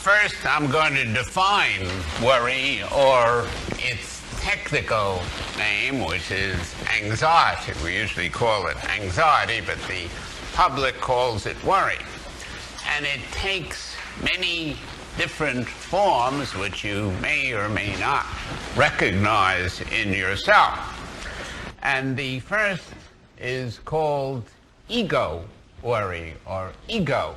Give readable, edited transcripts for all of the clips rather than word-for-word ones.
First, I'm going to define worry, or its technical name, which is anxiety. We usually call it anxiety, but the public calls it worry. And it takes many different forms, which you may or may not recognize in yourself. And the first is called ego worry, or ego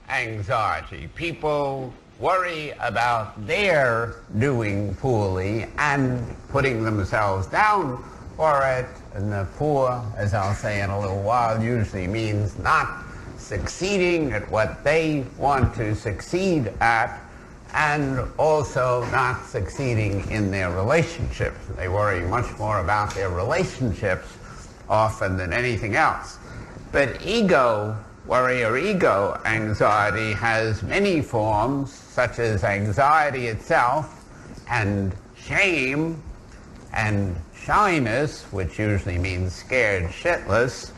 anxiety. People worry about their doing poorly and putting themselves down for it. And the poor, as I'll say in a little while, usually means not succeeding at what they want to succeed at, and also not succeeding in their relationships. They worry much more about their relationships often than anything else. But ego worry, or ego anxiety, has many forms, such as anxiety itself, and shame, and shyness, which usually means scared shitless,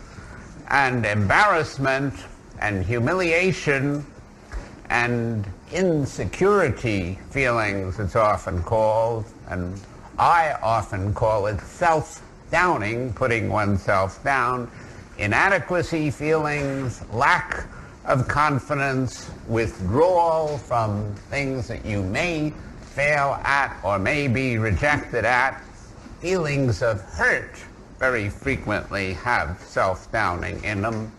and embarrassment, and humiliation, and insecurity feelings, it's often called, and I often call it self-downing, putting oneself down, inadequacy feelings, lack of confidence, withdrawal from things that you may fail at or may be rejected at, feelings of hurt very frequently have self-downing in them,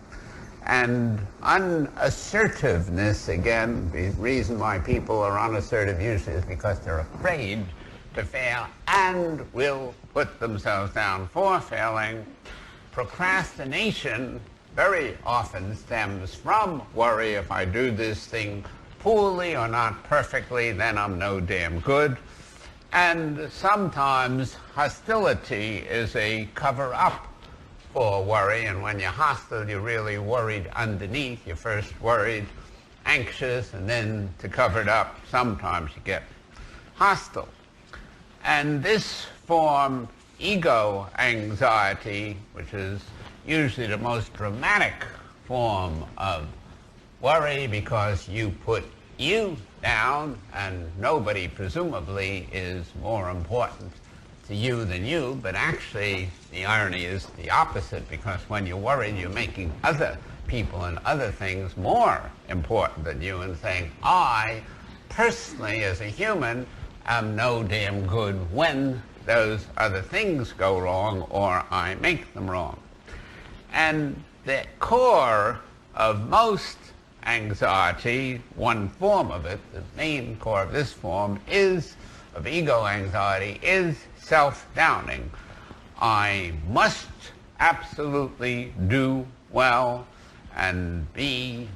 and unassertiveness, again, the reason why people are unassertive usually is because they're afraid to fail and will put themselves down for failing. Procrastination very often stems from worry. If I do this thing poorly or not perfectly, then I'm no damn good. And sometimes hostility is a cover-up for worry, and when you're hostile, you're really worried underneath. You're first worried, anxious, and then to cover it up, sometimes you get hostile. And this form, ego anxiety, which is usually the most dramatic form of worry because you put you down, and nobody presumably is more important to you than you, but actually the irony is the opposite, because when you're worried, you're making other people and other things more important than you and saying, I personally as a human am no damn good when those other things go wrong or I make them wrong. And the core of most anxiety, one form of it, the main core of this form of ego anxiety is self-downing. I must absolutely do well and be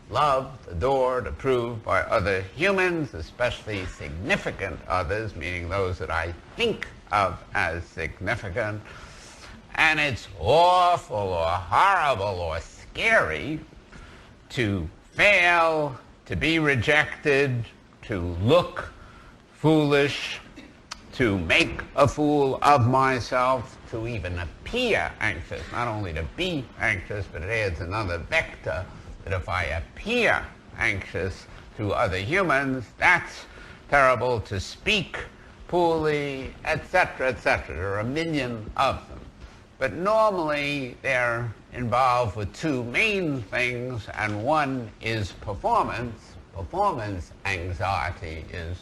loved, adored, approved by other humans, especially significant others, meaning those that I think of as significant. And it's awful or horrible or scary to fail, to be rejected, to look foolish, to make a fool of myself, to even appear anxious. Not only to be anxious, but it adds another vector that if I appear anxious to other humans, that's terrible. To speak poorly, etc., etc. There are a million of them. But normally they're involved with two main things, and one is performance. Performance anxiety is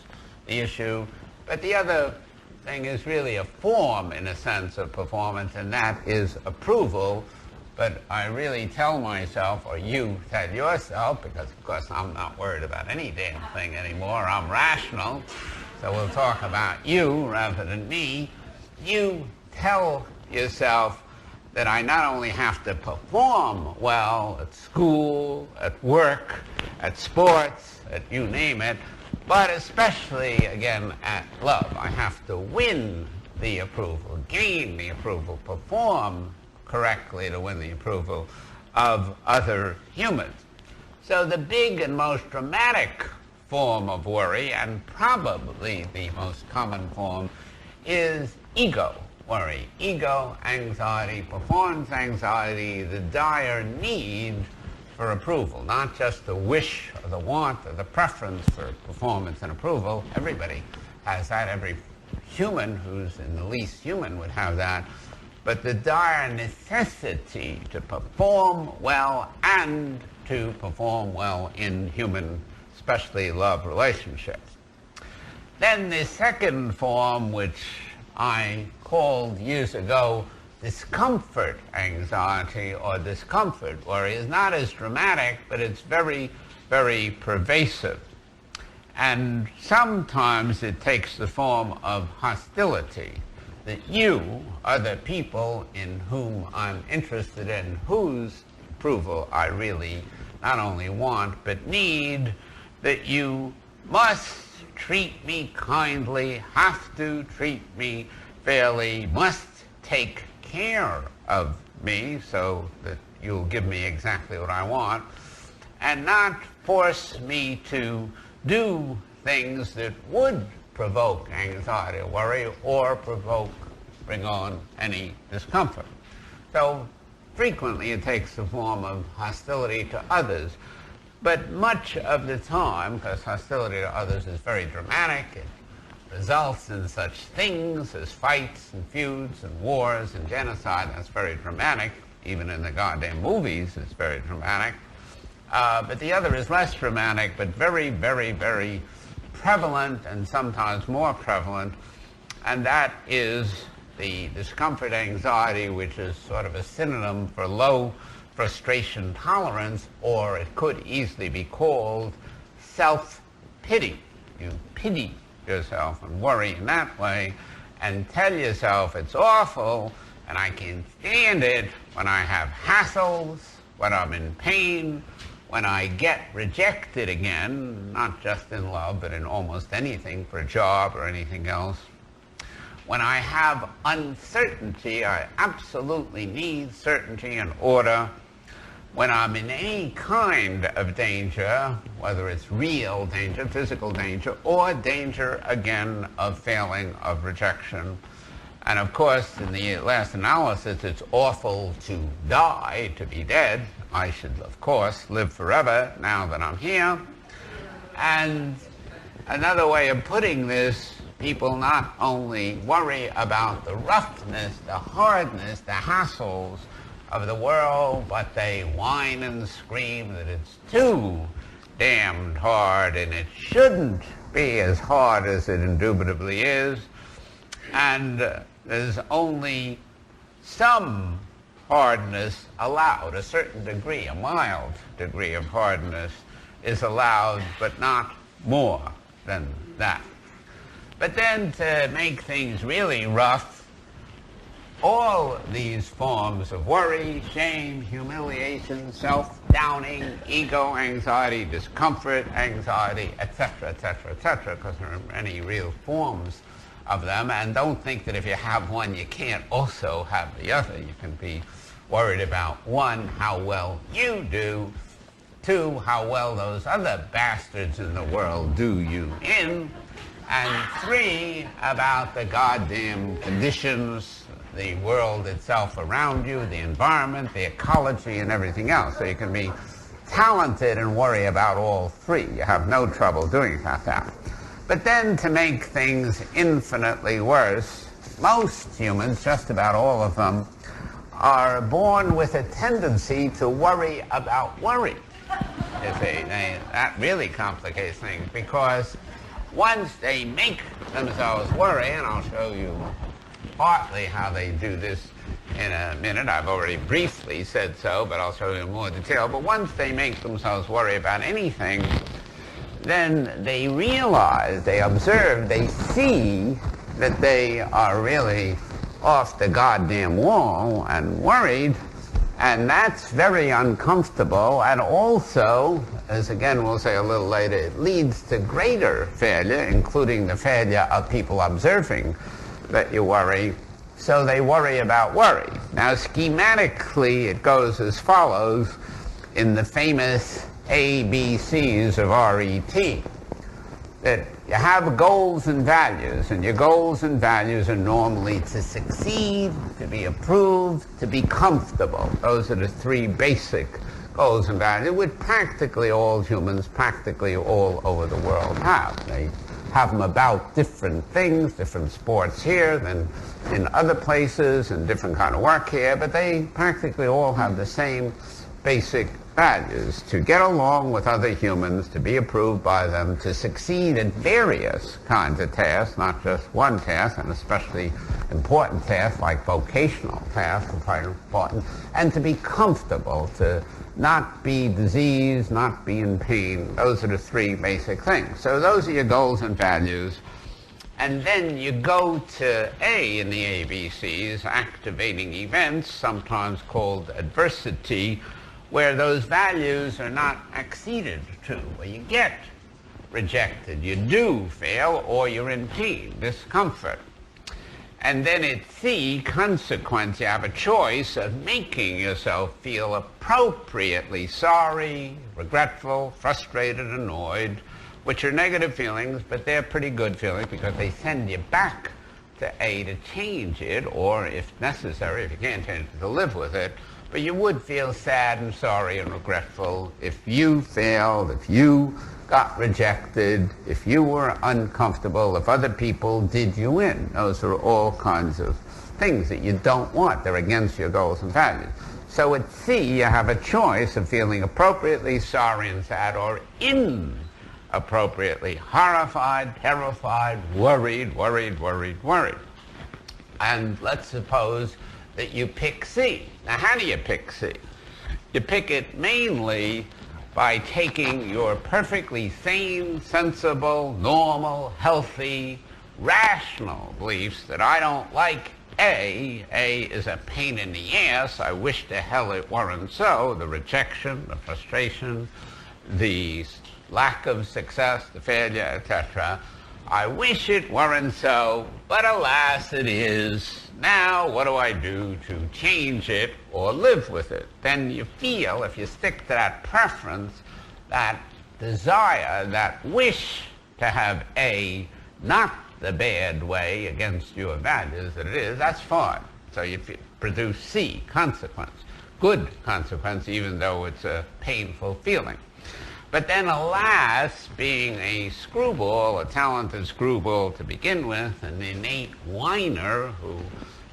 the issue. But the other thing is really a form, in a sense, of performance, and that is approval. But I really tell myself, or you tell yourself, because of course I'm not worried about any damn thing anymore, I'm rational, so we'll talk about you rather than me. You tell yourself that I not only have to perform well at school, at work, at sports, at you name it, but especially, again, at love. I have to win the approval, gain the approval, perform correctly to win the approval of other humans. So the big and most dramatic form of worry, and probably the most common form, is ego worry, ego anxiety, performance anxiety, the dire need for approval, not just the wish or the want or the preference for performance and approval. Everybody has that. Every human who's in the least human would have that. But the dire necessity to perform well and to perform well in human, especially love relationships. Then the second form, which I called years ago discomfort anxiety or discomfort worry, is not as dramatic, but it's very, very pervasive. And sometimes it takes the form of hostility, that you, other people in whom I'm interested in, whose approval I really not only want but need, that you must treat me kindly, have to treat me fairly, must take care of me so that you'll give me exactly what I want, and not force me to do things that would provoke anxiety or worry or bring on any discomfort. So frequently it takes the form of hostility to others, but much of the time, because hostility to others is very dramatic, it results in such things as fights and feuds and wars and genocide. That's very dramatic. Even in the goddamn movies, it's very dramatic. But the other is less dramatic, but very, very, very prevalent, and sometimes more prevalent, and that is the discomfort anxiety, which is sort of a synonym for low frustration tolerance, or it could easily be called self-pity. You pity yourself and worry in that way and tell yourself it's awful and I can't stand it when I have hassles, when I'm in pain, when I get rejected again, not just in love but in almost anything, for a job or anything else. When I have uncertainty, I absolutely need certainty and order. When I'm in any kind of danger, whether it's real danger, physical danger, or danger, again, of failing, of rejection. And of course, in the last analysis, it's awful to die, to be dead. I should, of course, live forever now that I'm here. And another way of putting this, people not only worry about the roughness, the hardness, the hassles of the world, but they whine and scream that it's too damned hard and it shouldn't be as hard as it indubitably is. And there's only some hardness allowed, a certain degree, a mild degree of hardness is allowed, but not more than that. But then to make things really rough, all these forms of worry, shame, humiliation, self-downing, ego anxiety, discomfort anxiety, etc., etc., etc., because there are many real forms of them. And don't think that if you have one, you can't also have the other. You can be worried about one, how well you do, two, how well those other bastards in the world do you in, and three, about the goddamn conditions, the world itself around you, the environment, the ecology, and everything else. So you can be talented and worry about all three. You have no trouble doing that. But then to make things infinitely worse, most humans, just about all of them, are born with a tendency to worry about worry. That really complicates things, because once they make themselves worry, and I'll show you partly how they do this in a minute. I've already briefly said so, but I'll show you in more detail. But once they make themselves worry about anything, then they realize, they observe, they see that they are really off the goddamn wall and worried, and that's very uncomfortable. And also, as again we'll say a little later, it leads to greater failure, including the failure of people observing that you worry. So they worry about worry. Now schematically it goes as follows in the famous ABCs of RET, that you have goals and values, and your goals and values are normally to succeed, to be approved, to be comfortable. Those are the three basic goals and values, which practically all humans, practically all over the world have. They have them about different things, different sports here than in other places, and different kind of work here, but they practically all have the same basic values: to get along with other humans, to be approved by them, to succeed at various kinds of tasks, not just one task, and especially important tasks like vocational tasks are quite important, and to be comfortable, to not be diseased, not be in pain. Those are the three basic things. So those are your goals and values. And then you go to A in the ABCs, activating events, sometimes called adversity, where those values are not acceded to, where you get rejected, you do fail, or you're in pain, discomfort. And then at C, consequence, you have a choice of making yourself feel appropriately sorry, regretful, frustrated, annoyed, which are negative feelings, but they're pretty good feelings because they send you back to A to change it, or if necessary, if you can't change it, to live with it. But you would feel sad and sorry and regretful if you failed, if you got rejected, if you were uncomfortable, if other people did you in. Those are all kinds of things that you don't want. They're against your goals and values. So at C, you have a choice of feeling appropriately sorry and sad, or inappropriately horrified, terrified, worried. And let's suppose that you pick C. Now, how do you pick C? You pick it mainly by taking your perfectly sane, sensible, normal, healthy, rational beliefs that I don't like A. A is a pain in the ass. I wish to hell it weren't so. The rejection, the frustration, the lack of success, the failure, etc. I wish it weren't so, but alas, it is. Now, what do I do to change it or live with it? Then you feel, if you stick to that preference, that desire, that wish to have A, not the bad way against your values that it is, that's fine. So you produce C, consequence. Good consequence, even though it's a painful feeling. But then, alas, being a screwball, a talented screwball to begin with, an innate whiner who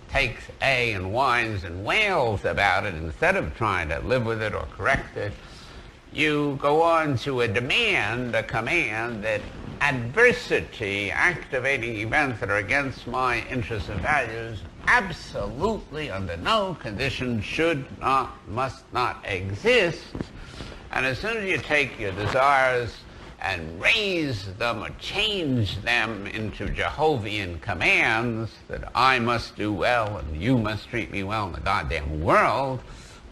takes A and whines and wails about it instead of trying to live with it or correct it, you go on to a demand, a command that adversity, activating events that are against my interests and values, absolutely under no conditions should not, must not exist. And as soon as you take your desires and raise them or change them into Jehovian commands that I must do well and you must treat me well, and the goddamn world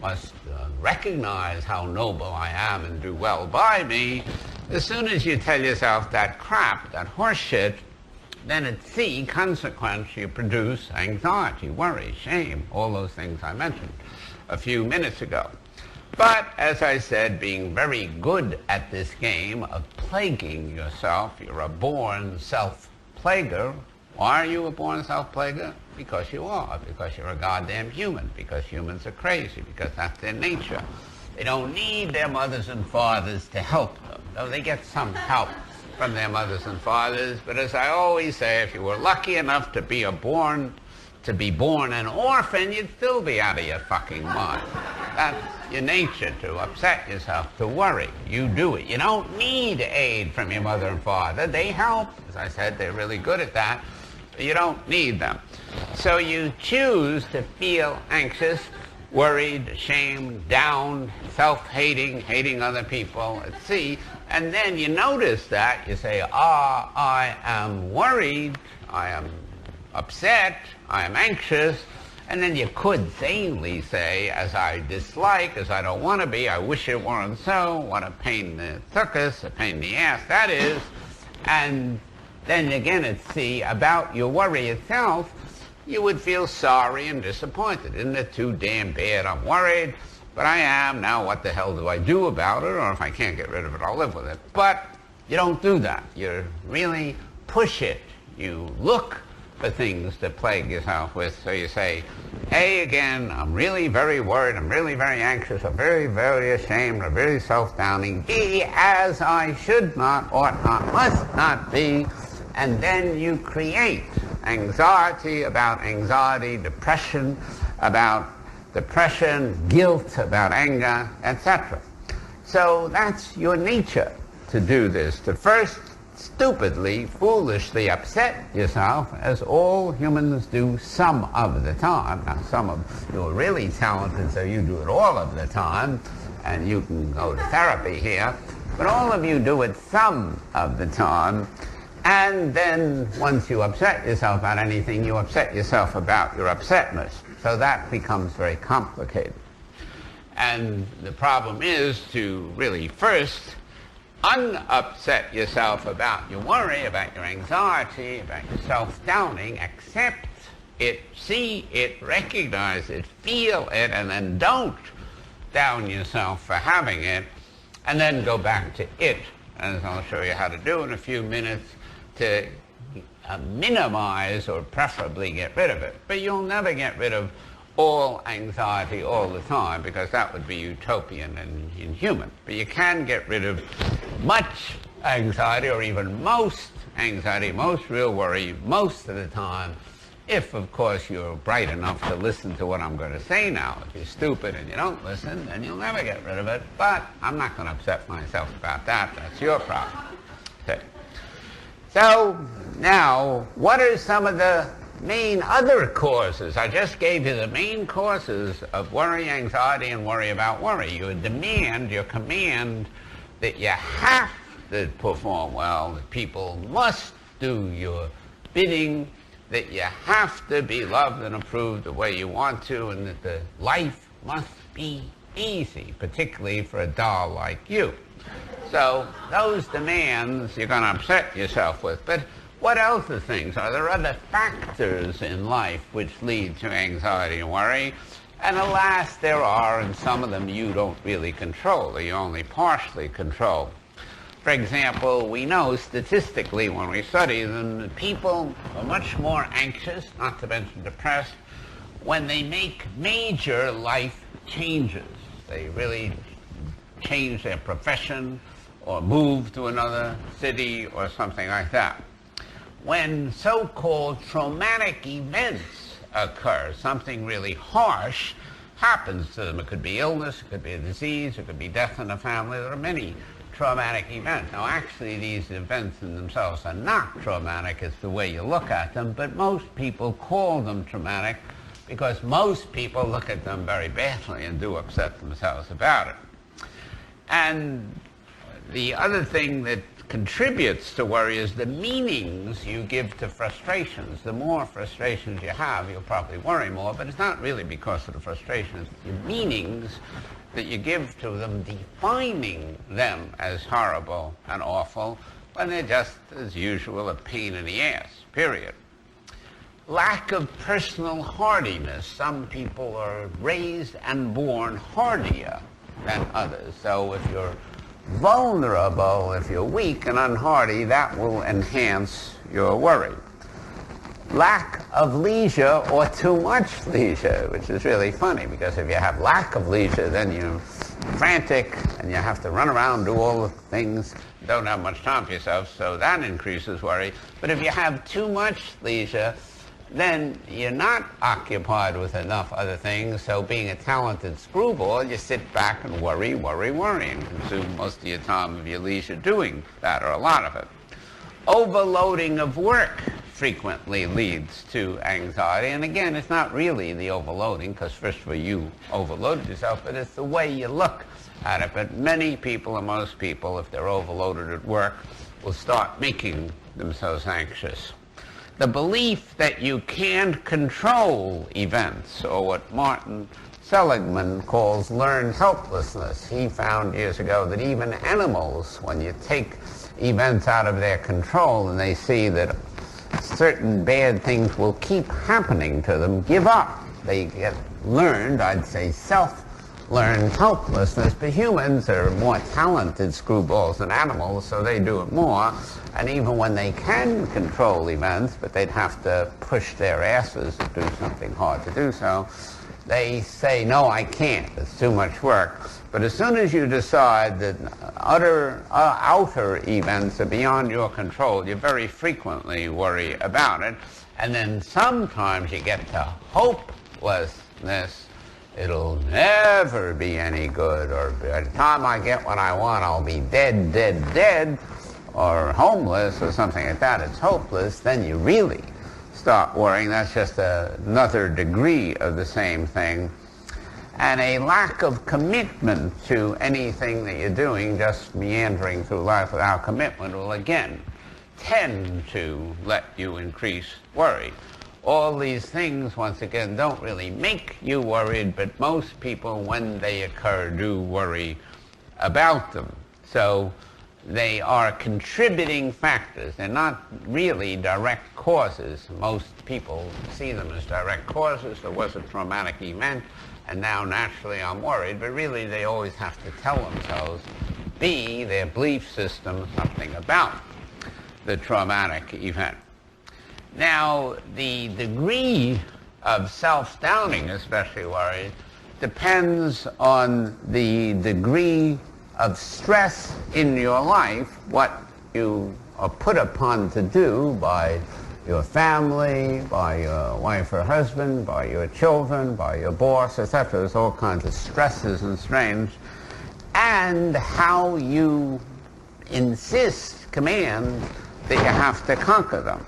must recognize how noble I am and do well by me, as soon as you tell yourself that crap, that horseshit, then at C, consequence, you produce anxiety, worry, shame, all those things I mentioned a few minutes ago. But, as I said, being very good at this game of plaguing yourself, you're a born self-plaguer. Why are you a born self-plaguer? Because you are, because you're a goddamn human, because humans are crazy, because that's their nature. They don't need their mothers and fathers to help them, though they get some help from their mothers and fathers. But as I always say, if you were lucky enough to be born an orphan, you'd still be out of your fucking mind. That's your nature, to upset yourself, to worry. You do it. You don't need aid from your mother and father. They help. As I said, they're really good at that. But you don't need them. So you choose to feel anxious, worried, ashamed, down, self-hating, hating other people at sea. And then you notice that. You say, I am worried. I am upset. I am anxious. And then you could sanely say, as I dislike, as I don't want to be, I wish it weren't so, what a pain in the tuchus, a pain in the ass that is. And then again at C, about your worry itself, you would feel sorry and disappointed. Isn't it too damn bad? I'm worried, but I am. Now what the hell do I do about it? Or if I can't get rid of it, I'll live with it. But you don't do that. You really push it. You look for things to plague yourself with. So you say, A, again, I'm really very worried, I'm really very anxious, I'm very, very ashamed, I'm very self-downing. B, as I should not, ought not, must not be. And then you create anxiety about anxiety, depression about depression, guilt about anger, etc. So that's your nature to do this, to first stupidly, foolishly upset yourself, as all humans do some of the time. Now, some of you are really talented, so you do it all of the time, and you can go to therapy here, but all of you do it some of the time, and then once you upset yourself about anything, you upset yourself about your upsetness. So that becomes very complicated. And the problem is to really first unupset yourself about your worry, about your anxiety, about your self-doubting, accept it, see it, recognize it, feel it, and then don't down yourself for having it, and then go back to it, as I'll show you how to do in a few minutes, to minimize or preferably get rid of it. But you'll never get rid of all anxiety all the time, because that would be utopian and inhuman. But you can get rid of much anxiety, or even most anxiety, most real worry, most of the time, if, of course, you're bright enough to listen to what I'm going to say now. If you're stupid and you don't listen, then you'll never get rid of it. But I'm not going to upset myself about that. That's your problem. Okay. So now, what are some of the main other causes? I just gave you the main causes of worry, anxiety, and worry about worry. Your demand, your command that you have to perform well, that people must do your bidding, that you have to be loved and approved the way you want to, and that the life must be easy, particularly for a doll like you. So those demands you're going to upset yourself with. But what else are things? Are there other factors in life which lead to anxiety and worry? And alas, there are, and some of them you don't really control, or you only partially control. For example, we know statistically when we study them that people are much more anxious, not to mention depressed, when they make major life changes. They really change their profession or move to another city or something like that. When so-called traumatic events occur, something really harsh happens to them. It could be illness, it could be a disease, it could be death in the family. There are many traumatic events. Now, actually, these events in themselves are not traumatic. It's the way you look at them, but most people call them traumatic because most people look at them very badly and do upset themselves about it. And the other thing that contributes to worry is the meanings you give to frustrations. The more frustrations you have, you'll probably worry more, but it's not really because of the frustrations. The meanings that you give to them, defining them as horrible and awful, when they're just, as usual, a pain in the ass, period. Lack of personal hardiness. Some people are raised and born hardier than others. So if you're vulnerable, if you're weak and unhardy, that will enhance your worry. Lack of leisure or too much leisure, which is really funny, because if you have lack of leisure, then you're frantic and you have to run around, do all the things, don't have much time for yourself, so that increases worry. But if you have too much leisure, then you're not occupied with enough other things, so being a talented screwball, you sit back and worry, and consume most of your time of your leisure doing that, or a lot of it. Overloading of work frequently leads to anxiety, and again, it's not really the overloading, because first of all, you overloaded yourself, but it's the way you look at it. But many people, and most people, if they're overloaded at work, will start making themselves anxious. The belief that you can't control events, or what Martin Seligman calls learned helplessness. He found years ago that even animals, when you take events out of their control and they see that certain bad things will keep happening to them, give up. They get learned, I'd say, learns helplessness. But humans are more talented screwballs than animals, so they do it more. And even when they can control events, but they'd have to push their asses to do something hard to do so, they say, no, I can't. It's too much work. But as soon as you decide that outer events are beyond your control, you very frequently worry about it. And then sometimes you get to hopelessness. It'll never be any good. Or by the time I get what I want, I'll be dead, dead, dead, or homeless, or something like that. It's hopeless. Then you really start worrying. That's just another degree of the same thing. And a lack of commitment to anything that you're doing, just meandering through life without commitment, will again tend to let you increase worry. All these things, once again, don't really make you worried, but most people, when they occur, do worry about them. So they are contributing factors. They're not really direct causes. Most people see them as direct causes. There was a traumatic event, and now naturally I'm worried, but really they always have to tell themselves, B, their belief system, something about the traumatic event. Now, the degree of self-doubting, especially worry, depends on the degree of stress in your life, what you are put upon to do by your family, by your wife or husband, by your children, by your boss, etc. There's all kinds of stresses and strains, and how you command that you have to conquer them.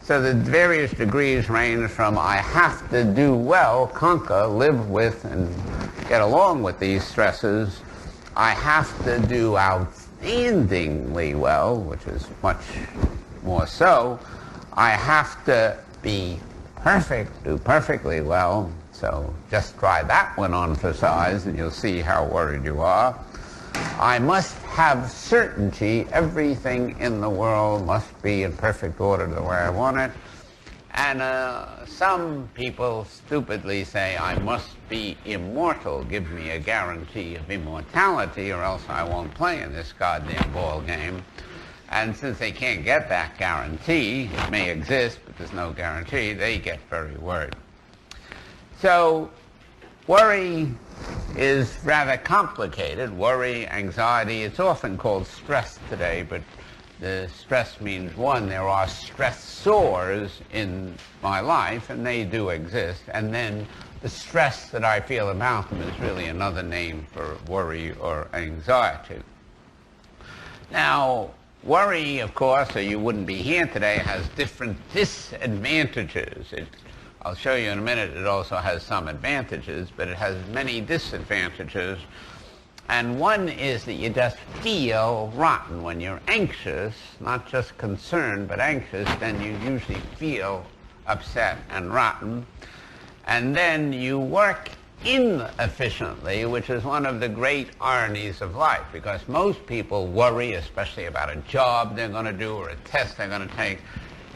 So the various degrees range from I have to do well, conquer, live with, and get along with these stresses. I have to do outstandingly well, which is much more so. I have to be perfect, do perfectly well. So just try that one on for size and you'll see how worried you are. I must have certainty. Everything in the world must be in perfect order the way I want it. And some people stupidly say, I must be immortal. Give me a guarantee of immortality or else I won't play in this goddamn ball game. And since they can't get that guarantee, it may exist, but there's no guarantee, they get very worried. So worry is rather complicated. Worry, anxiety, it's often called stress today, but the stress means, one, there are stressors in my life, and they do exist, and then the stress that I feel about them is really another name for worry or anxiety. Now, worry, of course, or you wouldn't be here today, has different disadvantages. I'll show you in a minute it also has some advantages, but it has many disadvantages. And one is that you just feel rotten. When you're anxious, not just concerned, but anxious, then you usually feel upset and rotten. And then you work inefficiently, which is one of the great ironies of life, because most people worry, especially about a job they're going to do or a test they're going to take,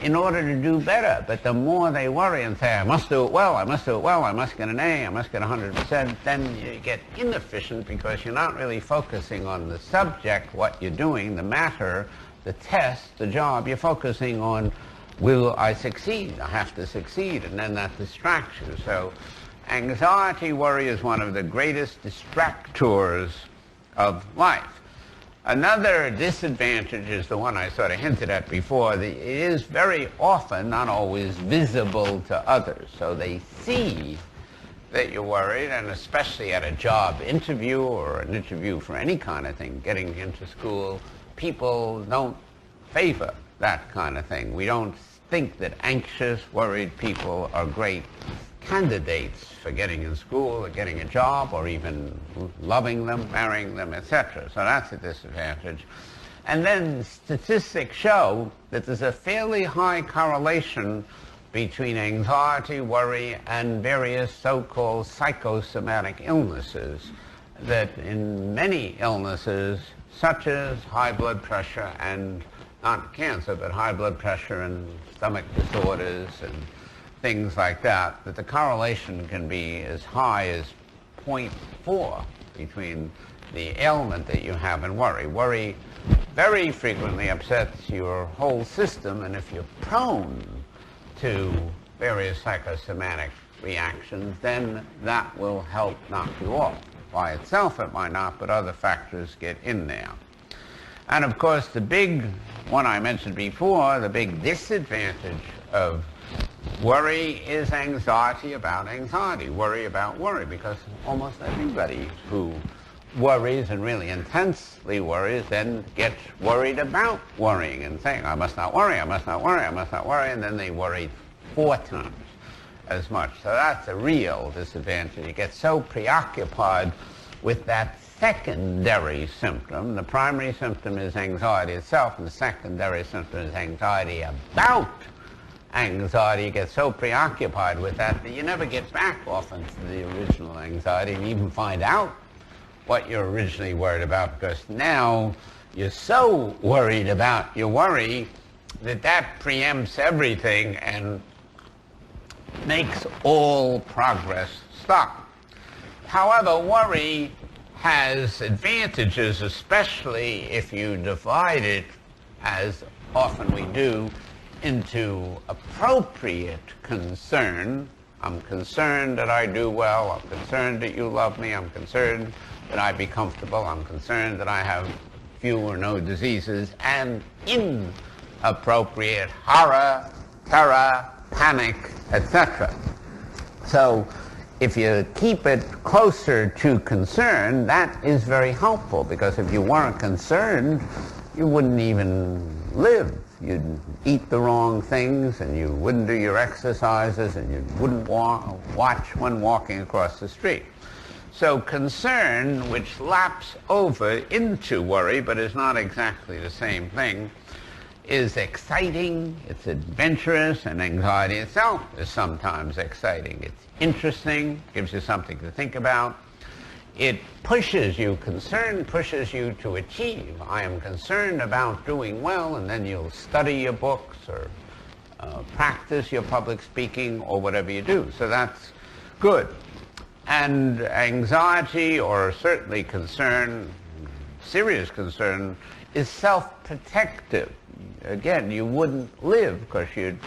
in order to do better. But the more they worry and say, I must do it well, I must do it well, I must get an A, I must get 100%, then you get inefficient because you're not really focusing on the subject, what you're doing, the matter, the test, the job. You're focusing on, will I succeed? I have to succeed, and then that distracts you. So anxiety, worry is one of the greatest distractors of life. Another disadvantage is the one I sort of hinted at before. It is very often not always visible to others. So they see that you're worried, and especially at a job interview or an interview for any kind of thing, getting into school, people don't favor that kind of thing. We don't think that anxious, worried people are great candidates for getting in school or getting a job or even loving them, marrying them, etc. So that's a disadvantage. And then statistics show that there's a fairly high correlation between anxiety, worry, and various so-called psychosomatic illnesses, that in many illnesses, such as high blood pressure and not cancer, but high blood pressure and stomach disorders and things like that, that the correlation can be as high as 0.4 between the ailment that you have and worry. Worry very frequently upsets your whole system, and if you're prone to various psychosomatic reactions, then that will help knock you off. By itself it might not, but other factors get in there. And of course the big one I mentioned before, the big disadvantage of worry is anxiety about anxiety, worry about worry, because almost everybody who worries and really intensely worries then gets worried about worrying and saying, I must not worry, I must not worry, I must not worry, and then they worry 4 times as much. So that's a real disadvantage. You get so preoccupied with that secondary symptom. The primary symptom is anxiety itself, and the secondary symptom is anxiety about anxiety. You get so preoccupied with that you never get back often to the original anxiety and even find out what you're originally worried about, because now you're so worried about your worry that preempts everything and makes all progress stop. However, worry has advantages, especially if you divide it, as often we do, into appropriate concern. I'm concerned that I do well. I'm concerned that you love me. I'm concerned that I be comfortable. I'm concerned that I have few or no diseases. And inappropriate horror, terror, panic, etc. So if you keep it closer to concern, that is very helpful, because if you weren't concerned, you wouldn't even live. You'd eat the wrong things, and you wouldn't do your exercises, and you wouldn't watch when walking across the street. So concern, which laps over into worry, but is not exactly the same thing, is exciting, it's adventurous, and anxiety itself is sometimes exciting. It's interesting, gives you something to think about. It pushes you, concern pushes you to achieve. I am concerned about doing well, and then you'll study your books or practice your public speaking or whatever you do. So that's good. And anxiety, or certainly concern, serious concern, is self-protective. Again, you wouldn't live because you'd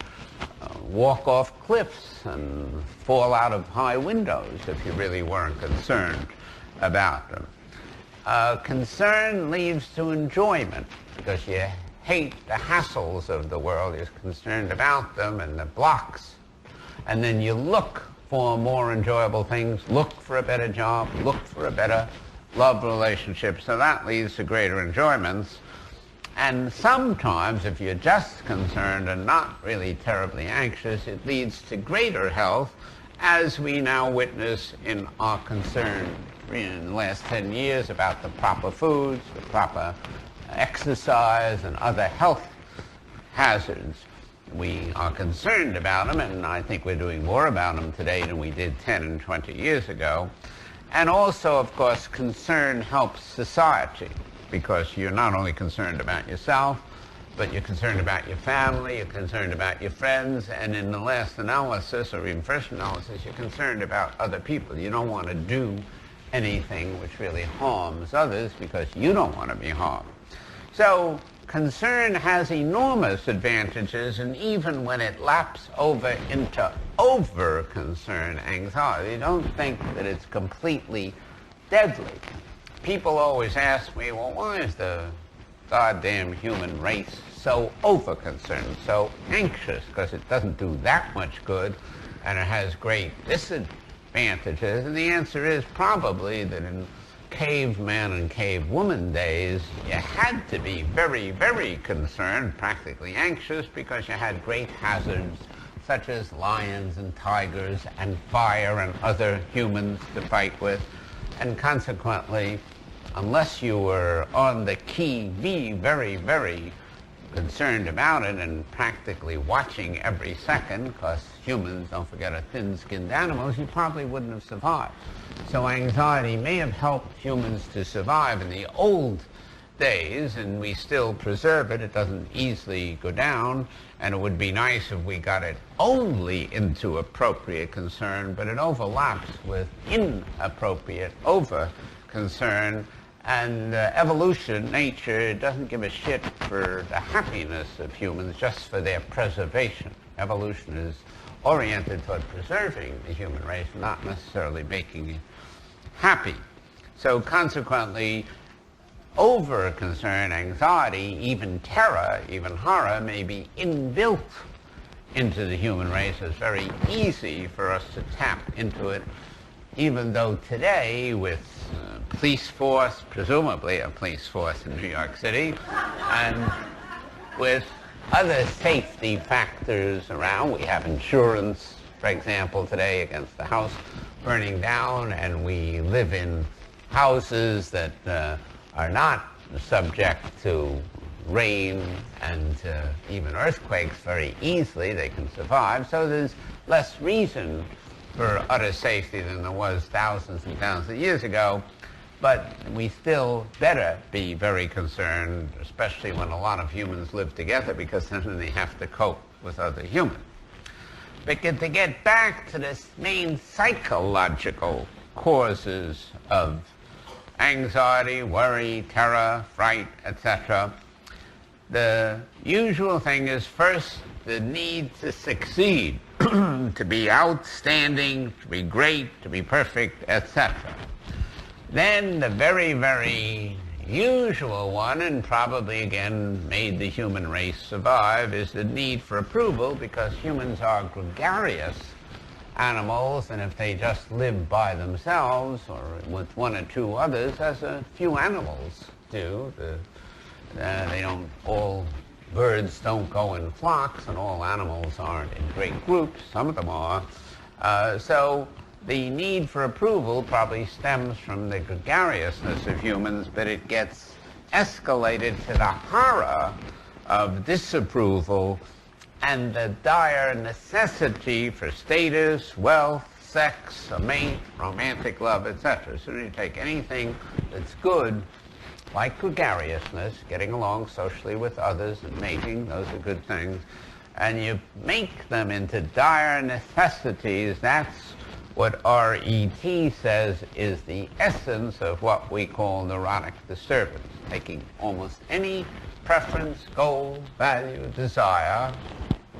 walk off cliffs and fall out of high windows if you really weren't concerned about them. Concern leads to enjoyment, because you hate the hassles of the world. You're concerned about them and the blocks. And then you look for more enjoyable things, look for a better job, look for a better love relationship. So that leads to greater enjoyments. And sometimes, if you're just concerned and not really terribly anxious, it leads to greater health, as we now witness in our concern in the last 10 years about the proper foods, the proper exercise, and other health hazards. We are concerned about them, and I think we're doing more about them today than we did 10 and 20 years ago. And also, of course, concern helps society, because you're not only concerned about yourself, but you're concerned about your family, you're concerned about your friends, and in the last analysis, or even first analysis, you're concerned about other people. You don't want to do anything which really harms others, because you don't want to be harmed. So concern has enormous advantages, and even when it laps over into over-concern anxiety, don't think that it's completely deadly. People always ask me, well, why is the goddamn human race so over-concerned, so anxious? Because it doesn't do that much good, and it has great disadvantages. And the answer is probably that in caveman and cavewoman days, you had to be very, very concerned, practically anxious, because you had great hazards such as lions and tigers and fire and other humans to fight with. And consequently, unless you were on the qui vive, very, very concerned about it and practically watching every second, because humans, don't forget, are thin-skinned animals, you probably wouldn't have survived. So anxiety may have helped humans to survive in the old days, and we still preserve it. It doesn't easily go down, and it would be nice if we got it only into appropriate concern, but it overlaps with inappropriate over-concern. And evolution, nature, doesn't give a shit for the happiness of humans, just for their preservation. Evolution is oriented toward preserving the human race, not necessarily making it happy. So consequently, over-concern, anxiety, even terror, even horror, may be inbuilt into the human race. It's very easy for us to tap into it, even though today, with police force, presumably a police force in New York City, and with other safety factors around, we have insurance, for example, today against the house burning down, and we live in houses that are not subject to rain and even earthquakes very easily. They can survive, so there's less reason for utter safety than there was thousands and thousands of years ago. But we still better be very concerned, especially when a lot of humans live together, because then they have to cope with other humans. But to get back to the main psychological causes of anxiety, worry, terror, fright, etc., the usual thing is first the need to succeed, to be outstanding, to be great, to be perfect, etc. Then the very, very usual one, and probably again made the human race survive, is the need for approval, because humans are gregarious animals, and if they just live by themselves or with one or two others, as a few animals do, all birds don't go in flocks, and all animals aren't in great groups. Some of them are. So the need for approval probably stems from the gregariousness of humans, but it gets escalated to the horror of disapproval and the dire necessity for status, wealth, sex, a mate, romantic love, etc. So you take anything that's good, like gregariousness, getting along socially with others and mating, those are good things, and you make them into dire necessities. That's what RET says is the essence of what we call neurotic disturbance, taking almost any preference, goal, value, desire,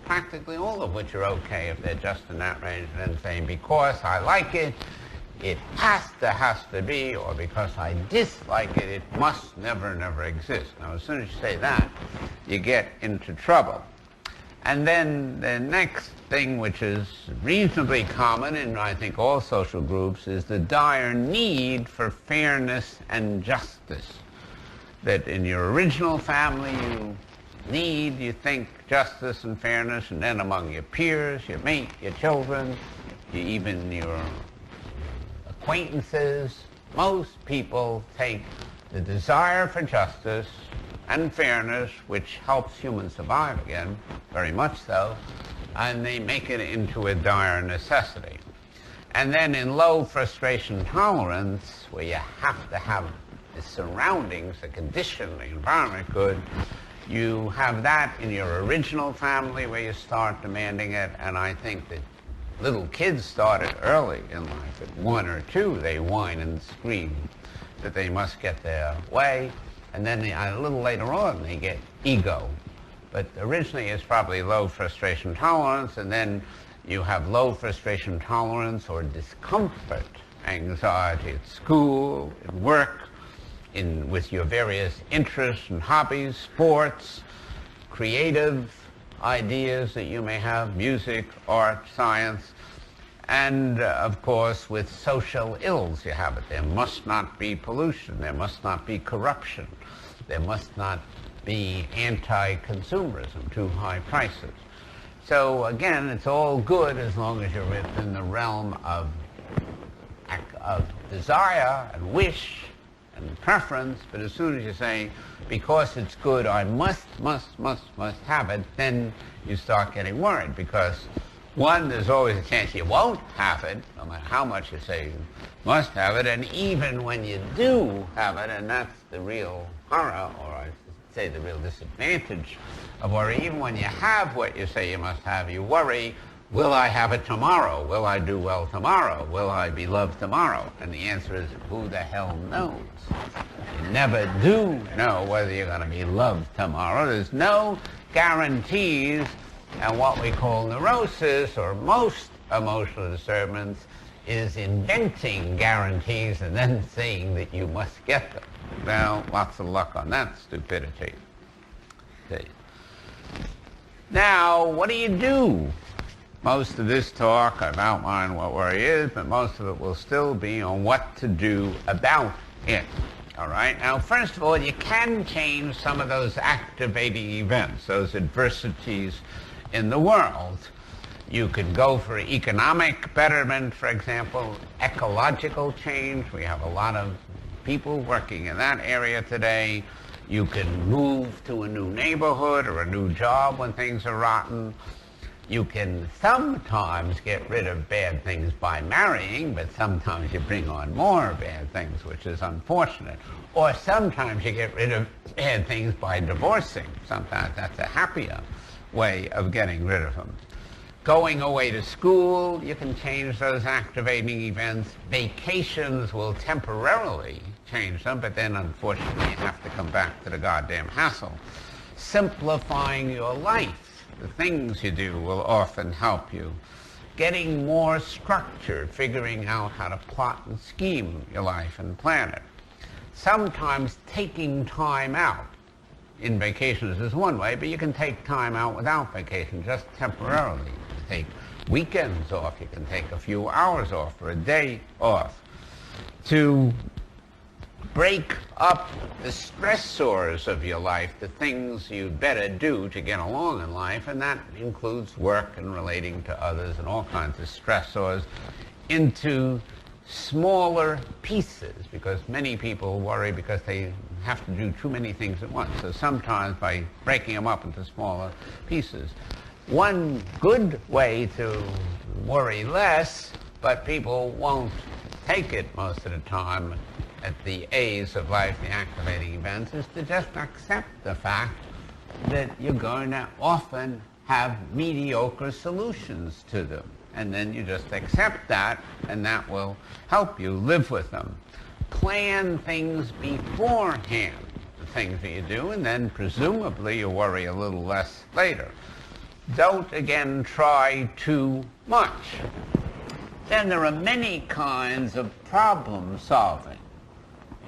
practically all of which are okay if they're just in that range, and then saying, because I like it, it has to be, or because I dislike it, it must never exist. Now, as soon as you say that, you get into trouble. And then the next thing, which is reasonably common in, I think, all social groups, is the dire need for fairness and justice. That in your original family you think, justice and fairness, and then among your peers, your mate, your children, even your acquaintances. Most people take the desire for justice and fairness, which helps humans survive again, very much so, and they make it into a dire necessity. And then in low frustration tolerance, where you have to have the surroundings, the condition, the environment good, you have that in your original family where you start demanding it, and I think that little kids started early in life. At 1 or 2, they whine and scream that they must get their way, and then a little later on they get ego. But originally it's probably low frustration tolerance, and then you have low frustration tolerance or discomfort, anxiety at school, at work, with your various interests and hobbies, sports, creative ideas that you may have, music, art, science, and of course with social ills you have it. There must not be pollution, there must not be corruption, there must not be anti-consumerism, too high prices. So again, it's all good as long as you're within the realm of desire and wish and preference, but as soon as you say, because it's good, I must have it, then you start getting worried, because one, there's always a chance you won't have it, no matter how much you say you must have it, and even when you do have it, and that's the real horror, or I should say the real disadvantage of worry. Even when you have what you say you must have, you worry, will I have it tomorrow? Will I do well tomorrow? Will I be loved tomorrow? And the answer is, who the hell knows? You never do know whether you're going to be loved tomorrow. There's no guarantees, and what we call neurosis, or most emotional disturbance, is inventing guarantees and then saying that you must get them. Well, lots of luck on that stupidity. Okay. Now, what do you do? Most of this talk, I've outlined what worry is, but most of it will still be on what to do about it. All right? Now, first of all, you can change some of those activating events, those adversities in the world. You could go for economic betterment, for example, ecological change. We have a lot of people working in that area today. You can move to a new neighborhood or a new job when things are rotten. You can sometimes get rid of bad things by marrying, but sometimes you bring on more bad things, which is unfortunate. Or sometimes you get rid of bad things by divorcing. Sometimes that's a happier way of getting rid of them. Going away to school, you can change those activating events. Vacations will temporarily change them, but then unfortunately you have to come back to the goddamn hassle. Simplifying your life, the things you do will often help you. Getting more structured, figuring out how to plot and scheme your life and plan it. Sometimes taking time out in vacations is one way, but you can take time out without vacation, just temporarily. You can take weekends off, you can take a few hours off or a day off. To break up the stressors of your life, the things you'd better do to get along in life, and that includes work and relating to others and all kinds of stressors, into smaller pieces, because many people worry because they have to do too many things at once. So sometimes by breaking them up into smaller pieces. One good way to worry less, but people won't take it most of the time at the A's of life, the activating events, is to just accept the fact that you're going to often have mediocre solutions to them. And then you just accept that, and that will help you live with them. Plan things beforehand, the things that you do, and then presumably you'll worry a little less later. Don't, again, try too much. Then there are many kinds of problem solving.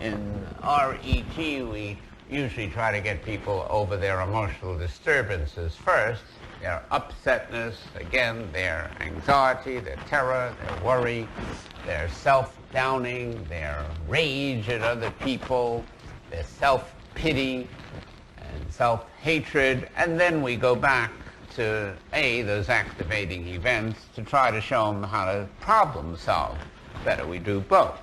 In RET, we usually try to get people over their emotional disturbances first. Their upsetness, again, their anxiety, their terror, their worry, their self-downing, their rage at other people, their self-pity and self-hatred, and then we go back to those activating events to try to show them how to problem solve better. We do both.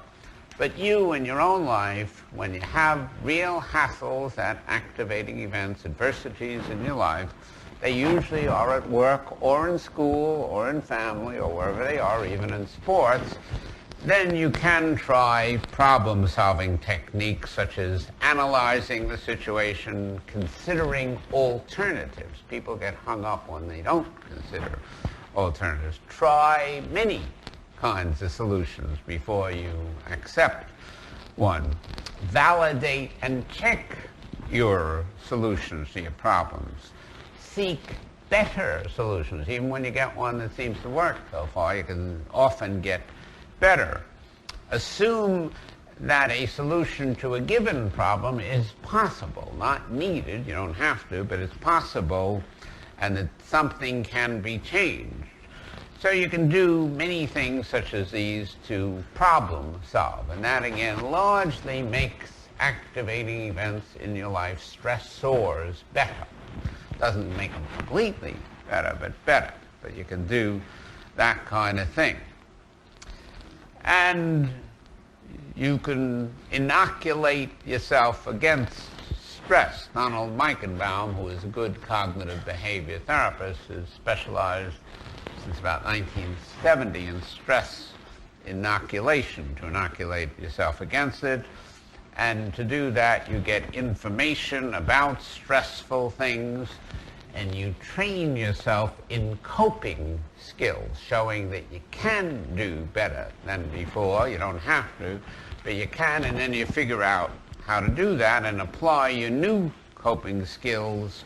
But you in your own life, when you have real hassles at activating events, adversities in your life, they usually are at work or in school or in family or wherever they are, even in sports, then you can try problem-solving techniques such as analyzing the situation, considering alternatives. People get hung up when they don't consider alternatives. Try many kinds of solutions before you accept one. Validate and check your solutions to your problems. Seek better solutions. Even when you get one that seems to work so far, you can often get better. Assume that a solution to a given problem is possible, not needed. You don't have to, but it's possible, and that something can be changed. So you can do many things such as these to problem solve, and that again largely makes activating events in your life, stressors, better. Doesn't make them completely better, but better. But you can do that kind of thing. And you can inoculate yourself against stress. Donald Meichenbaum, who is a good cognitive behavior therapist, has specialized since about 1970 in stress inoculation, to inoculate yourself against it. And to do that, you get information about stressful things, and you train yourself in coping skills, showing that you can do better than before. You don't have to, but you can, and then you figure out how to do that and apply your new coping skills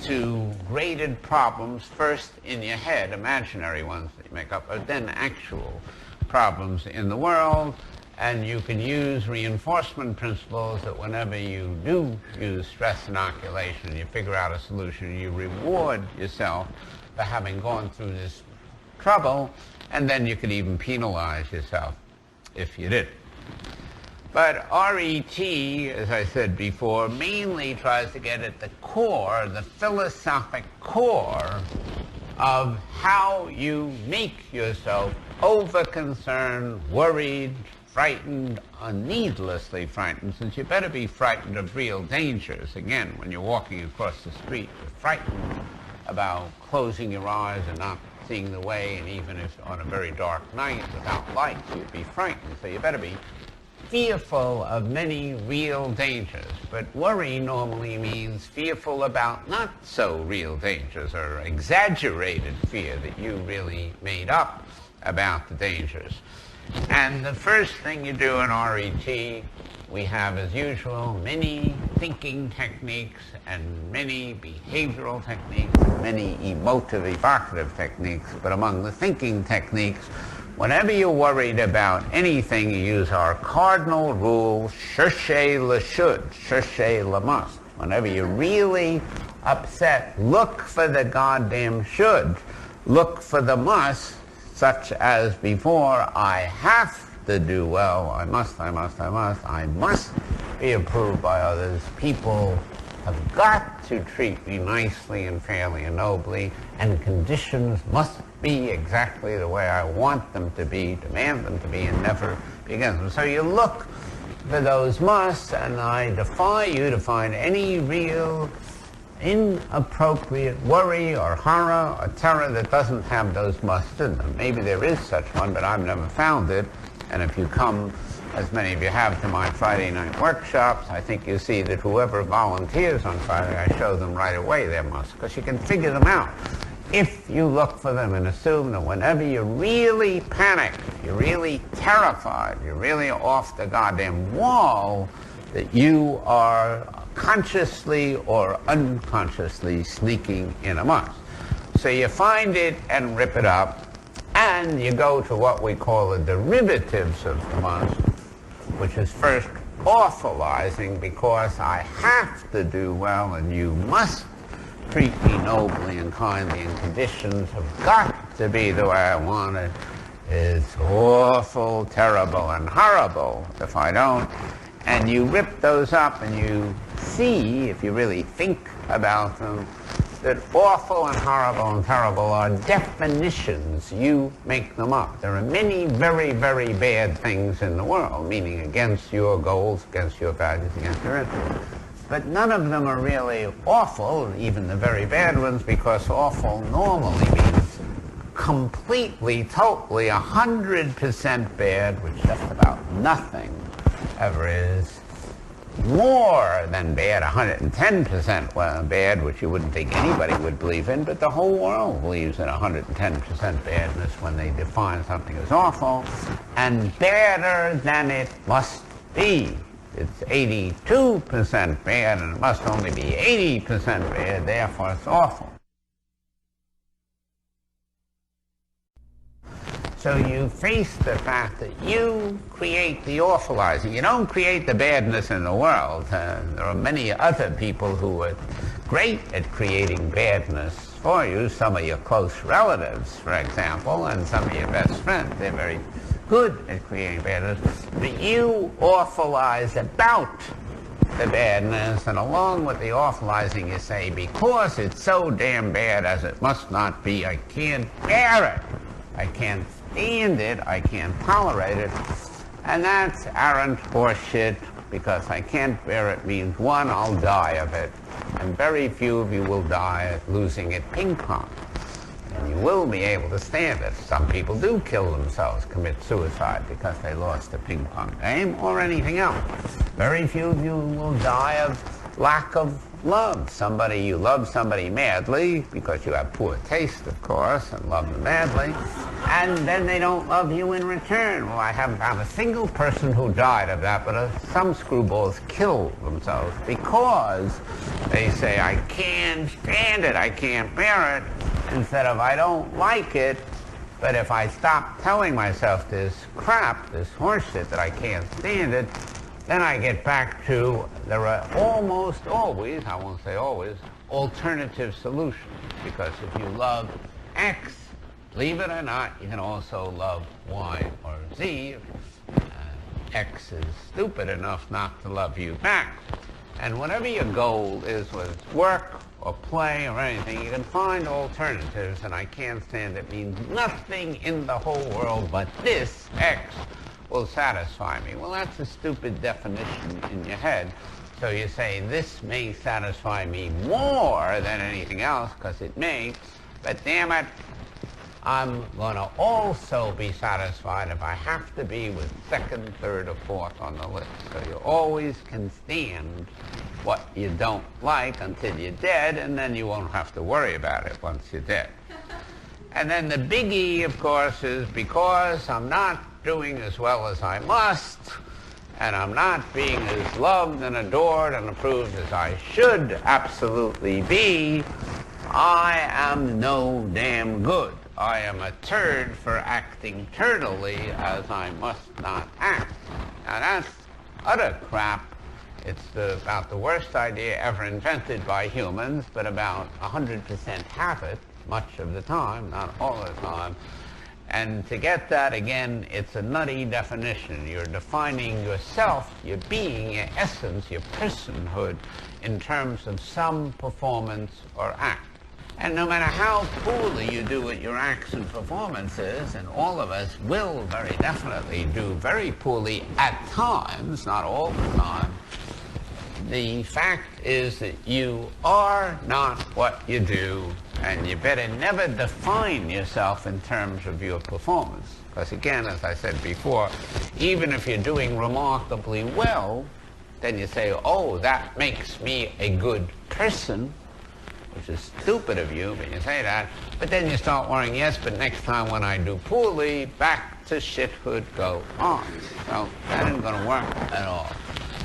to graded problems, first in your head, imaginary ones that you make up, but then actual problems in the world. And you can use reinforcement principles that whenever you do use stress inoculation, you figure out a solution, you reward yourself for having gone through this trouble, and then you could even penalize yourself if you did. But RET, as I said before, mainly tries to get at the core, the philosophic core of how you make yourself over-concerned, worried, frightened, needlessly frightened, since you better be frightened of real dangers. Again, when you're walking across the street, you're frightened about closing your eyes and not seeing the way, and even if on a very dark night without lights, you'd be frightened. So you better be fearful of many real dangers. But worry normally means fearful about not so real dangers, or exaggerated fear that you really made up about the dangers. And the first thing you do in RET, we have, as usual, many thinking techniques and many behavioral techniques, many emotive, evocative techniques. But among the thinking techniques, whenever you're worried about anything, you use our cardinal rule, cherchez le should, cherchez le must. Whenever you're really upset, look for the goddamn should. Look for the must, such as before, I have to do well, I must be approved by others, people have got to treat me nicely and fairly and nobly, and conditions must be exactly the way I want them to be, demand them to be, and never be against them. So you look for those musts, and I defy you to find any real inappropriate worry or horror or terror that doesn't have those musts in them. Maybe there is such one, but I've never found it. And if you come, as many of you have, to my Friday night workshops, I think you see that whoever volunteers on Friday, I show them right away their musts, because you can figure them out if you look for them and assume that whenever you're really panicked, you're really terrified, you're really off the goddamn wall, that you are consciously or unconsciously sneaking in a must. So you find it and rip it up, and you go to what we call the derivatives of the must, which is first awfulizing, because I have to do well and you must treat me nobly and kindly, and conditions have got to be the way I want it. It's awful, terrible, and horrible if I don't. And you rip those up and you see, if you really think about them, that awful and horrible and terrible are definitions. You make them up. There are many very, very bad things in the world, meaning against your goals, against your values, against your interests. But none of them are really awful, even the very bad ones, because awful normally means completely, totally, 100% bad, which just about nothing ever is. More than bad, 110% bad, which you wouldn't think anybody would believe in, but the whole world believes in 110% badness when they define something as awful, and badder than it must be. It's 82% bad, and it must only be 80% bad, therefore it's awful. So you face the fact that you create the awfulizing. You don't create the badness in the world. There are many other people who are great at creating badness for you. Some of your close relatives, for example, and some of your best friends. They're very good at creating badness. But you awfulize about the badness, and along with the awfulizing you say, because it's so damn bad as it must not be, I can't bear it. I can't stand it, I can't tolerate it, and that's arrant horseshit, because I can't bear it means, one, I'll die of it, and very few of you will die at losing at ping pong. And you will be able to stand it. Some people do kill themselves, commit suicide because they lost a ping pong game or anything else. Very few of you will die of lack of love. You love somebody madly because you have poor taste, of course, and love them madly, and then they don't love you in return. Well, I haven't found a single person who died of that, but some screwballs kill themselves because they say, I can't stand it, I can't bear it, instead of I don't like it, but if I stop telling myself this crap, this horseshit that I can't stand it, then I get back to, there are almost always, I won't say always, alternative solutions. Because if you love X, believe it or not, you can also love Y or Z. X is stupid enough not to love you back. And whatever your goal is, whether it's work or play or anything, you can find alternatives, and I can't stand it means nothing in the whole world but this X will satisfy me. Well, that's a stupid definition in your head. So you say, this may satisfy me more than anything else, because it may, but damn it, I'm going to also be satisfied if I have to be with second, third, or fourth on the list. So you always can stand what you don't like until you're dead, and then you won't have to worry about it once you're dead. And then the biggie, of course, is because I'm not doing as well as I must, and I'm not being as loved and adored and approved as I should absolutely be, I am no damn good. I am a turd for acting turdily as I must not act. Now that's utter crap. It's about the worst idea ever invented by humans, but about 100% have it much of the time, not all the time. And to get that, again, it's a nutty definition. You're defining yourself, your being, your essence, your personhood in terms of some performance or act. And no matter how poorly you do at your acts and performances, and all of us will very definitely do very poorly at times, not all the time, the fact is that you are not what you do, and you better never define yourself in terms of your performance. Because again, as I said before, even if you're doing remarkably well, then you say, oh, that makes me a good person, which is stupid of you, but you say that. But then you start worrying, yes, but next time when I do poorly, back to shithood go on. So that isn't going to work at all.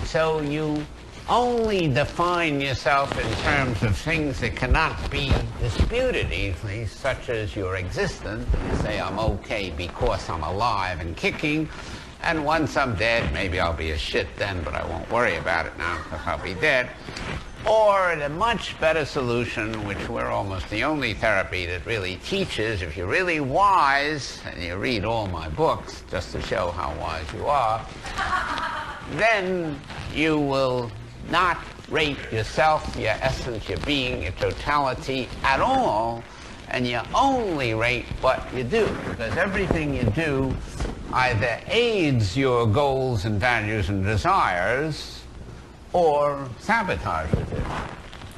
So you only define yourself in terms of things that cannot be disputed easily, such as your existence. And you say, I'm okay because I'm alive and kicking, and once I'm dead, maybe I'll be a shit then, but I won't worry about it now because I'll be dead. Or the much better solution, which we're almost the only therapy that really teaches, if you're really wise, and you read all my books just to show how wise you are, then you will not rate yourself, your essence, your being, your totality at all, and you only rate what you do, because everything you do either aids your goals and values and desires or sabotages it.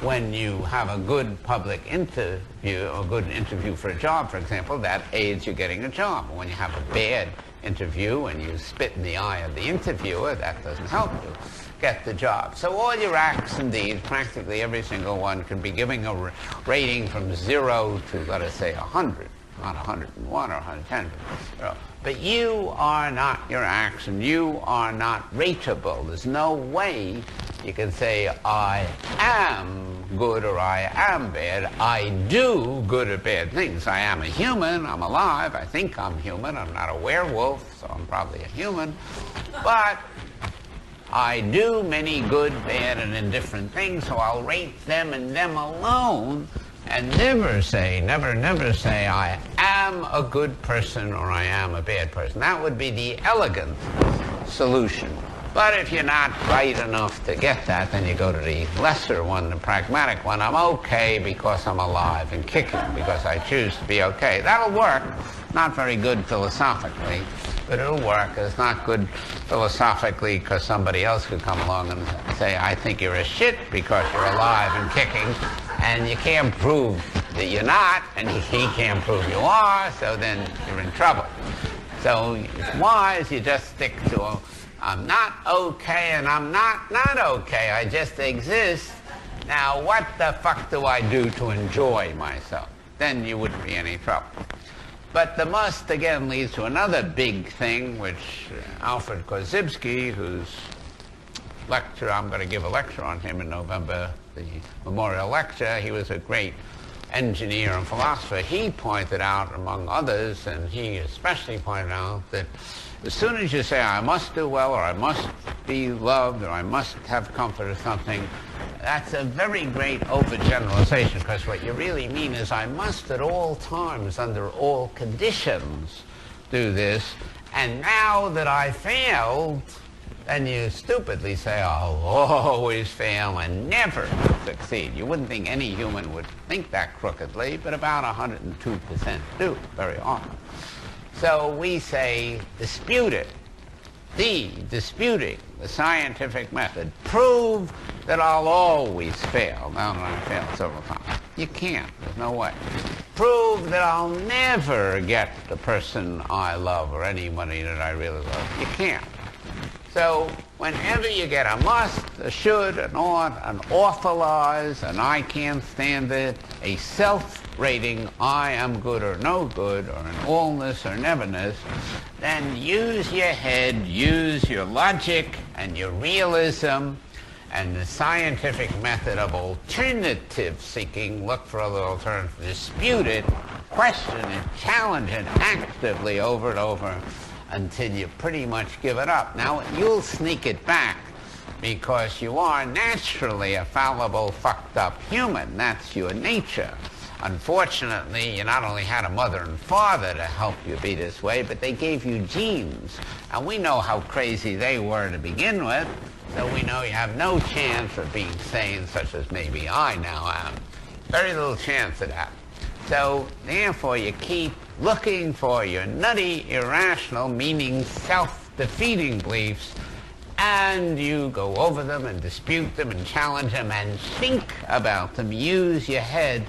When you have a good public interview, a good interview for a job, for example, that aids you getting a job. When you have a bad interview and you spit in the eye of the interviewer, that doesn't help you get the job. So all your acts and deeds, practically every single one, can be giving a rating from 0 to, let us say, 100. Not 101 or 110, but 0. But you are not your acts, and you are not rateable. There's no way you can say, I am good or I am bad. I do good or bad things. I am a human. I'm alive. I think I'm human. I'm not a werewolf, so I'm probably a human. But I do many good, bad, and indifferent things, so I'll rate them and them alone, and never say, never say, I am a good person or I am a bad person. That would be the elegant solution. But if you're not bright enough to get that, then you go to the lesser one, the pragmatic one. I'm okay because I'm alive and kicking, because I choose to be okay. That'll work. Not very good philosophically, but it'll work. It's not good philosophically because somebody else could come along and say, I think you're a shit because you're alive and kicking, and you can't prove that you're not, and he can't prove you are, so then you're in trouble. So it's wise you just stick to, I'm not okay and I'm not okay, I just exist. Now what the fuck do I do to enjoy myself? Then you wouldn't be in any trouble. But the must, again, leads to another big thing, which Alfred Korzybski, whose lecture, I'm going to give a lecture on him in November, the memorial lecture. He was a great engineer and philosopher. He pointed out, among others, and he especially pointed out, that as soon as you say, I must do well, or I must be loved, or I must have comfort or something, that's a very great overgeneralization, because what you really mean is I must at all times, under all conditions, do this, and now that I failed, then you stupidly say, I'll always fail and never succeed. You wouldn't think any human would think that crookedly, but about 102% do very often. So we say, dispute it. Disputing the scientific method. Prove that I'll always fail. Now that I failed several times. You can't. There's no way. Prove that I'll never get the person I love or anybody that I really love. You can't. So whenever you get a must, a should, an ought, an awfulize, an I can't stand it, a self-rating, I am good or no good, or an allness or neverness, then use your head, use your logic and your realism and the scientific method of alternative seeking. Look for other alternatives, dispute it, question it, challenge it actively over and over until you pretty much give it up. Now, you'll sneak it back because you are naturally a fallible, fucked up human. That's your nature. Unfortunately, you not only had a mother and father to help you be this way, but they gave you genes. And we know how crazy they were to begin with, so we know you have no chance of being sane, such as maybe I now am. Very little chance of that. So, therefore, you keep looking for your nutty, irrational, meaning self-defeating beliefs, and you go over them and dispute them and challenge them and think about them. Use your head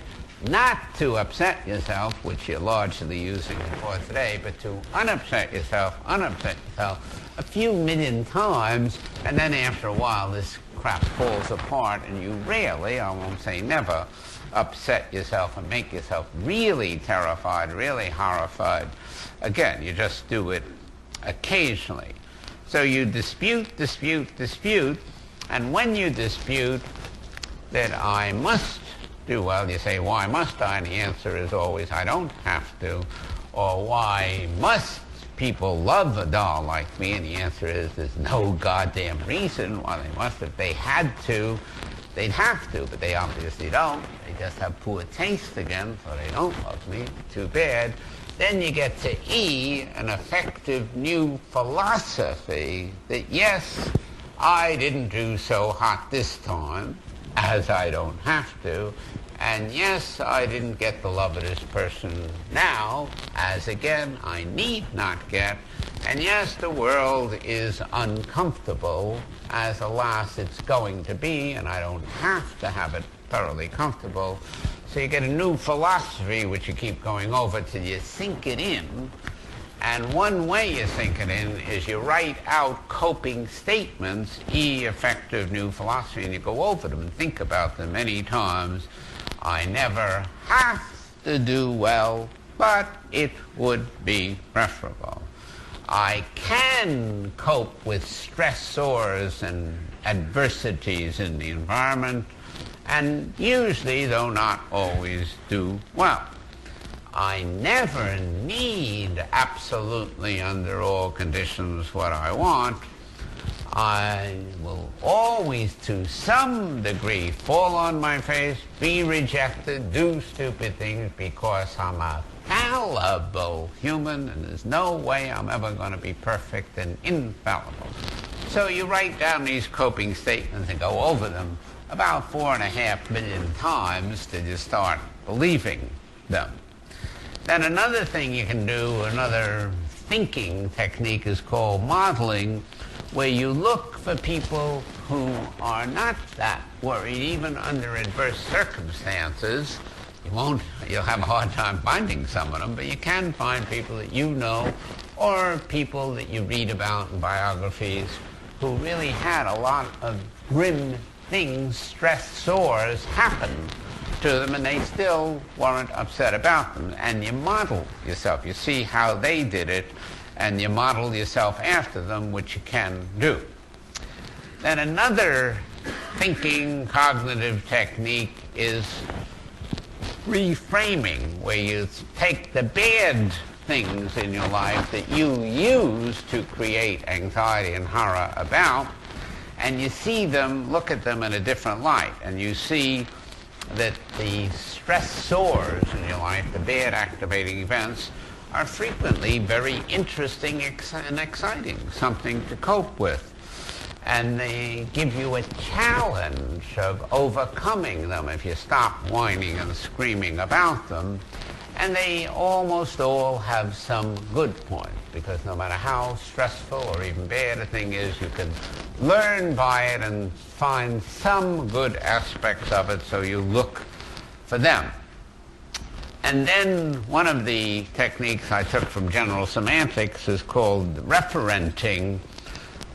not to upset yourself, which you're largely using it for today, but to unupset yourself a few million times, and then after a while this crap falls apart and you rarely, I won't say never, upset yourself and make yourself really terrified, really horrified. Again, you just do it occasionally. So you dispute, and when you dispute that I must do well, you say, why must I? And the answer is always, I don't have to. Or why must people love a doll like me? And the answer is, there's no goddamn reason why they must. If they had to, they'd have to, but they obviously don't. They just have poor taste again, so they don't love me. Too bad. Then you get to E, an effective new philosophy that, yes, I didn't do so hot this time, as I don't have to, and yes, I didn't get the love of this person now, as again, I need not get, and yes, the world is uncomfortable, as alas, it's going to be, and I don't have to have it thoroughly comfortable. So you get a new philosophy, which you keep going over till you sink it in. And one way you sink it in is you write out coping statements, E, effective new philosophy, and you go over them and think about them many times. I never have to do well, but it would be preferable. I can cope with stressors and adversities in the environment, and usually, though not always, do well. I never need absolutely under all conditions what I want. I will always, to some degree, fall on my face, be rejected, do stupid things because I'm a fallible human and there's no way I'm ever going to be perfect and infallible. So you write down these coping statements and go over them about 4.5 million times till you start believing them. Then another thing you can do, another thinking technique, is called modeling, where you look for people who are not that worried, even under adverse circumstances, You'll have a hard time finding some of them, but you can find people that you know or people that you read about in biographies who really had a lot of grim things, stressors happen to them, and they still weren't upset about them. And you model yourself. You see how they did it, and you model yourself after them, which you can do. Then another thinking cognitive technique is reframing, where you take the bad things in your life that you use to create anxiety and horror about, and you see them, look at them in a different light, and you see that the stressors in your life, the bad activating events, are frequently very interesting and exciting, something to cope with. And they give you a challenge of overcoming them if you stop whining and screaming about them. And they almost all have some good points, because no matter how stressful or even bad a thing is, you can learn by it and find some good aspects of it, so you look for them. And then one of the techniques I took from general semantics is called referenting,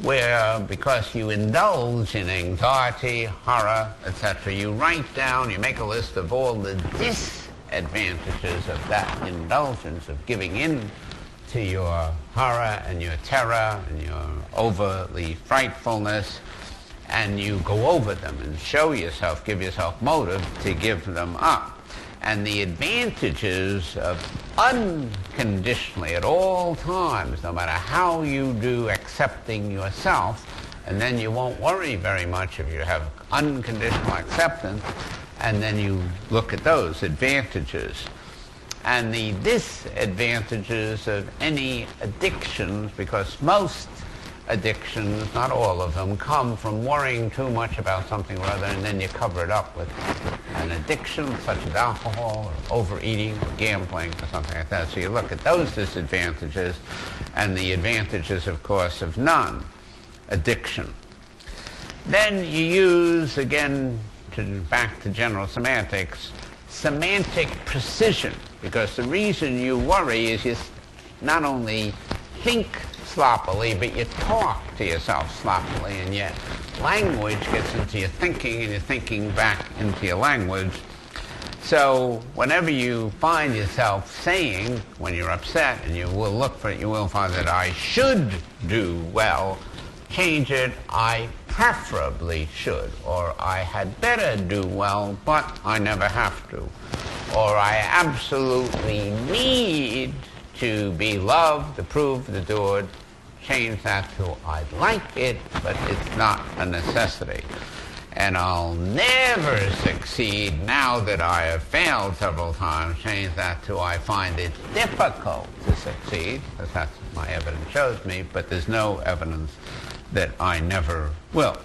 where, because you indulge in anxiety, horror, etc., you write down, you make a list of all the disadvantages of that indulgence, of giving in to your horror and your terror and your overly frightfulness, and you go over them and show yourself, give yourself motive to give them up. And the advantages of unconditionally, at all times, no matter how you do, accepting yourself, and then you won't worry very much if you have unconditional acceptance, and then you look at those advantages. And the disadvantages of any addictions, because most addictions, not all of them, come from worrying too much about something or other, and then you cover it up with an addiction such as alcohol or overeating or gambling or something like that. So you look at those disadvantages and the advantages, of course, of non-addiction. Then you use, again, back to general semantics, semantic precision, because the reason you worry is you not only think sloppily, but you talk to yourself sloppily, and your language gets into your thinking, and your thinking back into your language. So whenever you find yourself saying, when you're upset, and you will look for it, you will find that I should do well, change it, I preferably should, or I had better do well, but I never have to, or I absolutely need to be loved, approved, adored. Change that to I'd like it, but it's not a necessity. And I'll never succeed now that I have failed several times. Change that to I find it difficult to succeed, because that's what my evidence shows me, but there's no evidence that I never will.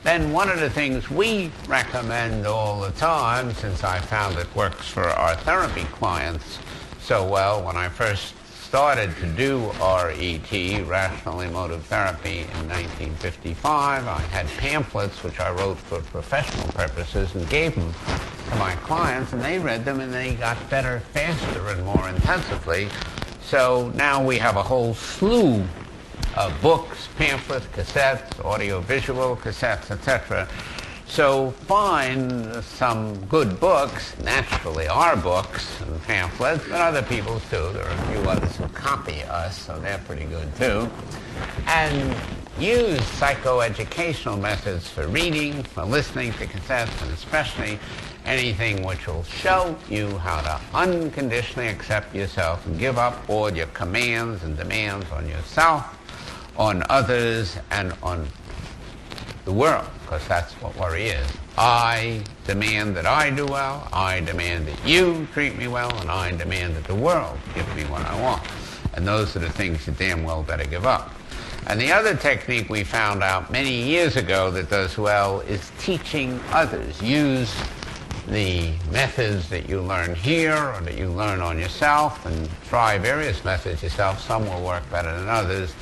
Then one of the things we recommend all the time, since I found it works for our therapy clients so well, when I first started to do RET, Rational Emotive Therapy, in 1955, I had pamphlets which I wrote for professional purposes and gave them to my clients, and they read them and they got better faster and more intensively. So now we have a whole slew of books, pamphlets, cassettes, audio-visual cassettes, etc. So find some good books, naturally our books and pamphlets, but other people's too. There are a few others who copy us, so they're pretty good too. And use psychoeducational methods for reading, for listening to cassettes, and especially anything which will show you how to unconditionally accept yourself and give up all your commands and demands on yourself, on others, and on the world, because that's what worry is. I demand that I do well, I demand that you treat me well, and I demand that the world give me what I want. And those are the things you damn well better give up. And the other technique we found out many years ago that does well is teaching others. Use the methods that you learn here or that you learn on yourself, and try various methods yourself. Some will work better than others.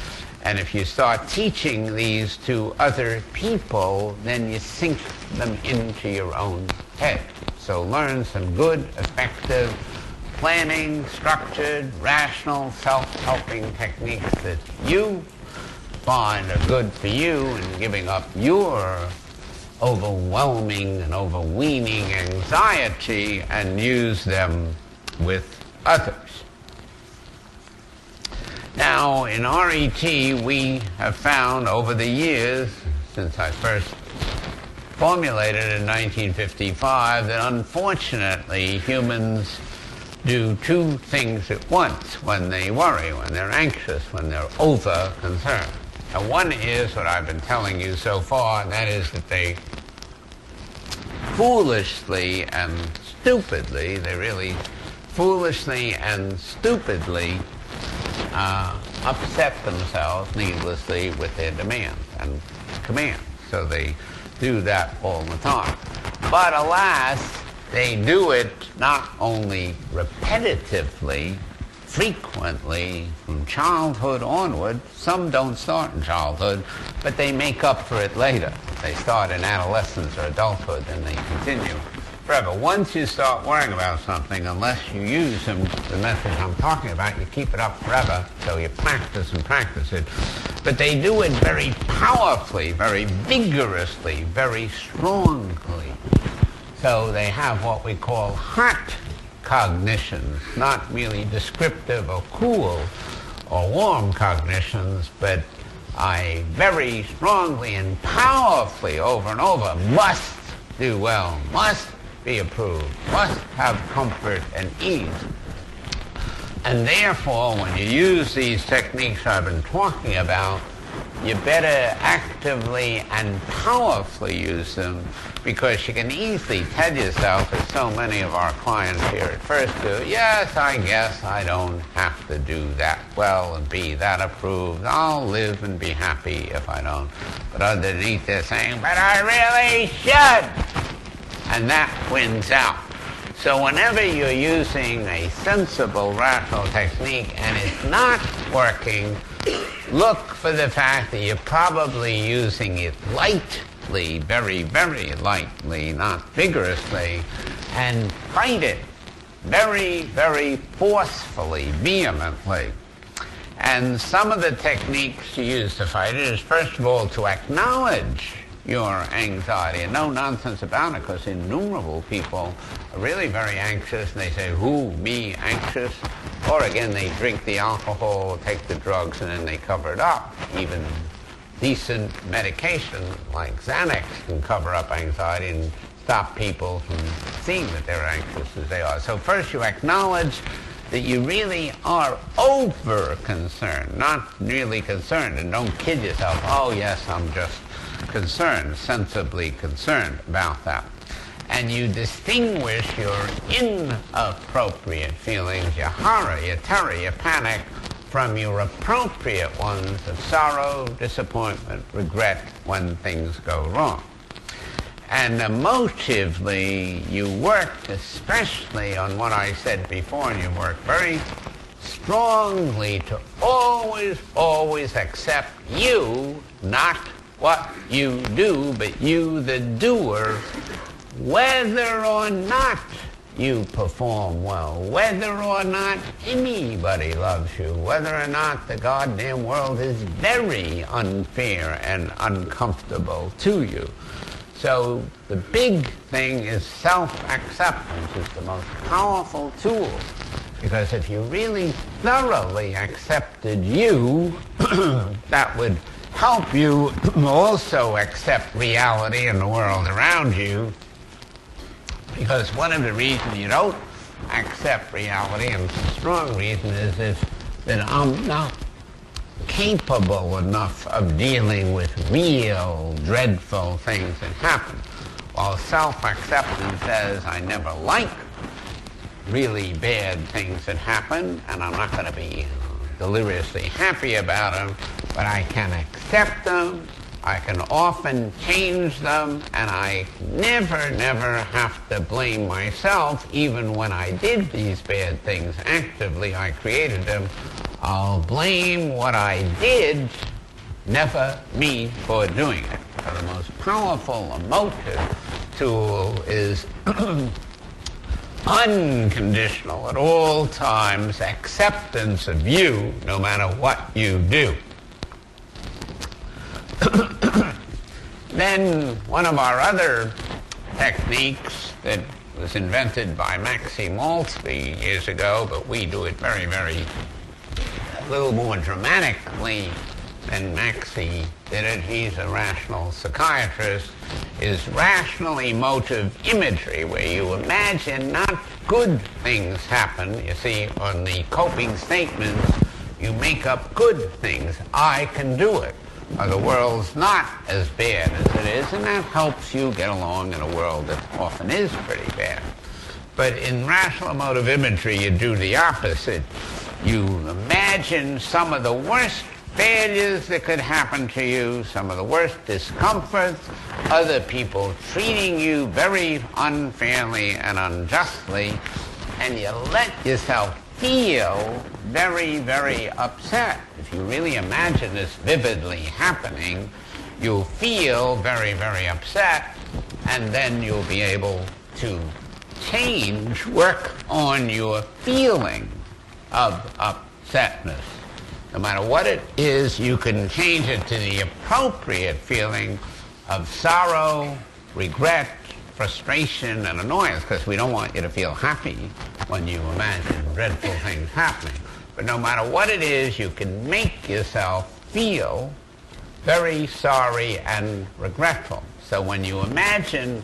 And if you start teaching these to other people, then you sink them into your own head. So learn some good, effective, planning, structured, rational, self-helping techniques that you find are good for you in giving up your overwhelming and overweening anxiety and use them with others. Now, in RET, we have found over the years, since I first formulated it in 1955, that unfortunately humans do two things at once when they worry, when they're anxious, when they're over-concerned. Now, one is what I've been telling you so far, and that is that they foolishly and stupidly, they really foolishly and stupidly upset themselves needlessly with their demands and commands. So they do that all the time. But alas, they do it not only repetitively, frequently, from childhood onward. Some don't start in childhood, but they make up for it later. They start in adolescence or adulthood, and they continue forever. Once you start worrying about something, unless you use the method I'm talking about, you keep it up forever, so you practice and practice it. But they do it very powerfully, very vigorously, very strongly. So they have what we call hot cognitions, not merely descriptive or cool or warm cognitions, but I very strongly and powerfully over and over must do well, must be approved, must have comfort and ease. And therefore, when you use these techniques I've been talking about, you better actively and powerfully use them, because you can easily tell yourself, as so many of our clients here at first do, yes, I guess I don't have to do that well and be that approved. I'll live and be happy if I don't. But underneath they're saying, but I really should. And that wins out. So whenever you're using a sensible, rational technique and it's not working, look for the fact that you're probably using it lightly, very, very lightly, not vigorously, and fight it very, very forcefully, vehemently. And some of the techniques you use to fight it is, first of all, to acknowledge your anxiety, and no nonsense about it, because innumerable people are really very anxious, and they say, who, me, anxious? Or again, they drink the alcohol, take the drugs, and then they cover it up. Even decent medication like Xanax can cover up anxiety and stop people from seeing that they're anxious as they are. So first you acknowledge that you really are over-concerned, not really concerned, and don't kid yourself, oh yes, I'm just concerned, sensibly concerned about that. And you distinguish your inappropriate feelings, your horror, your terror, your panic, from your appropriate ones of sorrow, disappointment, regret when things go wrong. And emotively, you work especially on what I said before, and you work very strongly to always, always accept you, not what you do, but you, the doer, whether or not you perform well, whether or not anybody loves you, whether or not the goddamn world is very unfair and uncomfortable to you. So the big thing is self-acceptance is the most powerful tool, because if you really thoroughly accepted you, that would help you also accept reality and the world around you. Because one of the reasons you don't accept reality, and it's a strong reason, is that I'm not capable enough of dealing with real dreadful things that happen. While self-acceptance says I never like really bad things that happen, and I'm not going to be deliriously happy about them, but I can accept them, I can often change them, and I never have to blame myself. Even when I did these bad things actively, I created them. I'll blame what I did, never me for doing it. So the most powerful emotive tool is unconditional at all times acceptance of you no matter what you do. Then one of our other techniques that was invented by Maxine Maltby years ago, but we do it very, a little more dramatically than Maxie did it. He's a rational psychiatrist, is rational emotive imagery, where you imagine not good things happen. You see, on the coping statements, you make up good things. I can do it. Or the world's not as bad as it is, and that helps you get along in a world that often is pretty bad. But in rational emotive imagery, you do the opposite. You imagine some of the worst failures that could happen to you, some of the worst discomforts, other people treating you very unfairly and unjustly, and you let yourself feel very upset. If you really imagine this vividly happening, you'll feel very upset, and then you'll be able to work on your feeling of upsetness. No matter what it is, you can change it to the appropriate feeling of sorrow, regret, frustration, and annoyance, because we don't want you to feel happy when you imagine dreadful things happening. But no matter what it is, you can make yourself feel very sorry and regretful. So when you imagine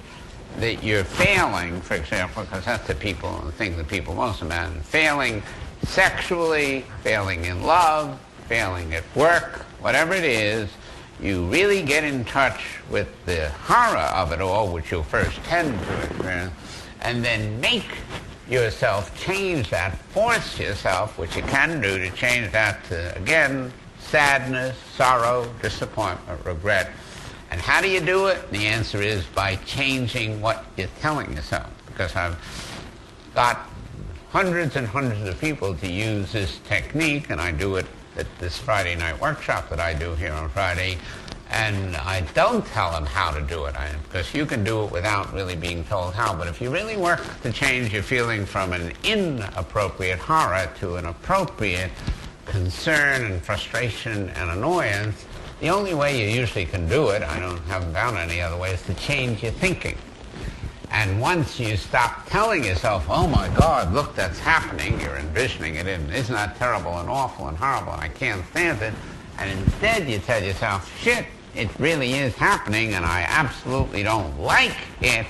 that you're failing, for example, because that's the thing that people most imagine, failing sexually, failing in love, failing at work, whatever it is, you really get in touch with the horror of it all, which you'll first tend to experience, and then make yourself change that, force yourself, which you can do, to change that to, again, sadness, sorrow, disappointment, regret. And how do you do it? The answer is by changing what you're telling yourself. Because I've got hundreds and hundreds of people to use this technique, and I do it at this Friday night workshop that I do here on Friday, and I don't tell them how to do it, because you can do it without really being told how. But if you really work to change your feeling from an inappropriate horror to an appropriate concern and frustration and annoyance, the only way you usually can do it, haven't found any other way, is to change your thinking. And once you stop telling yourself, oh my God, look, that's happening, you're envisioning it, and isn't that terrible and awful and horrible, and I can't stand it, and instead you tell yourself, shit, it really is happening, and I absolutely don't like it,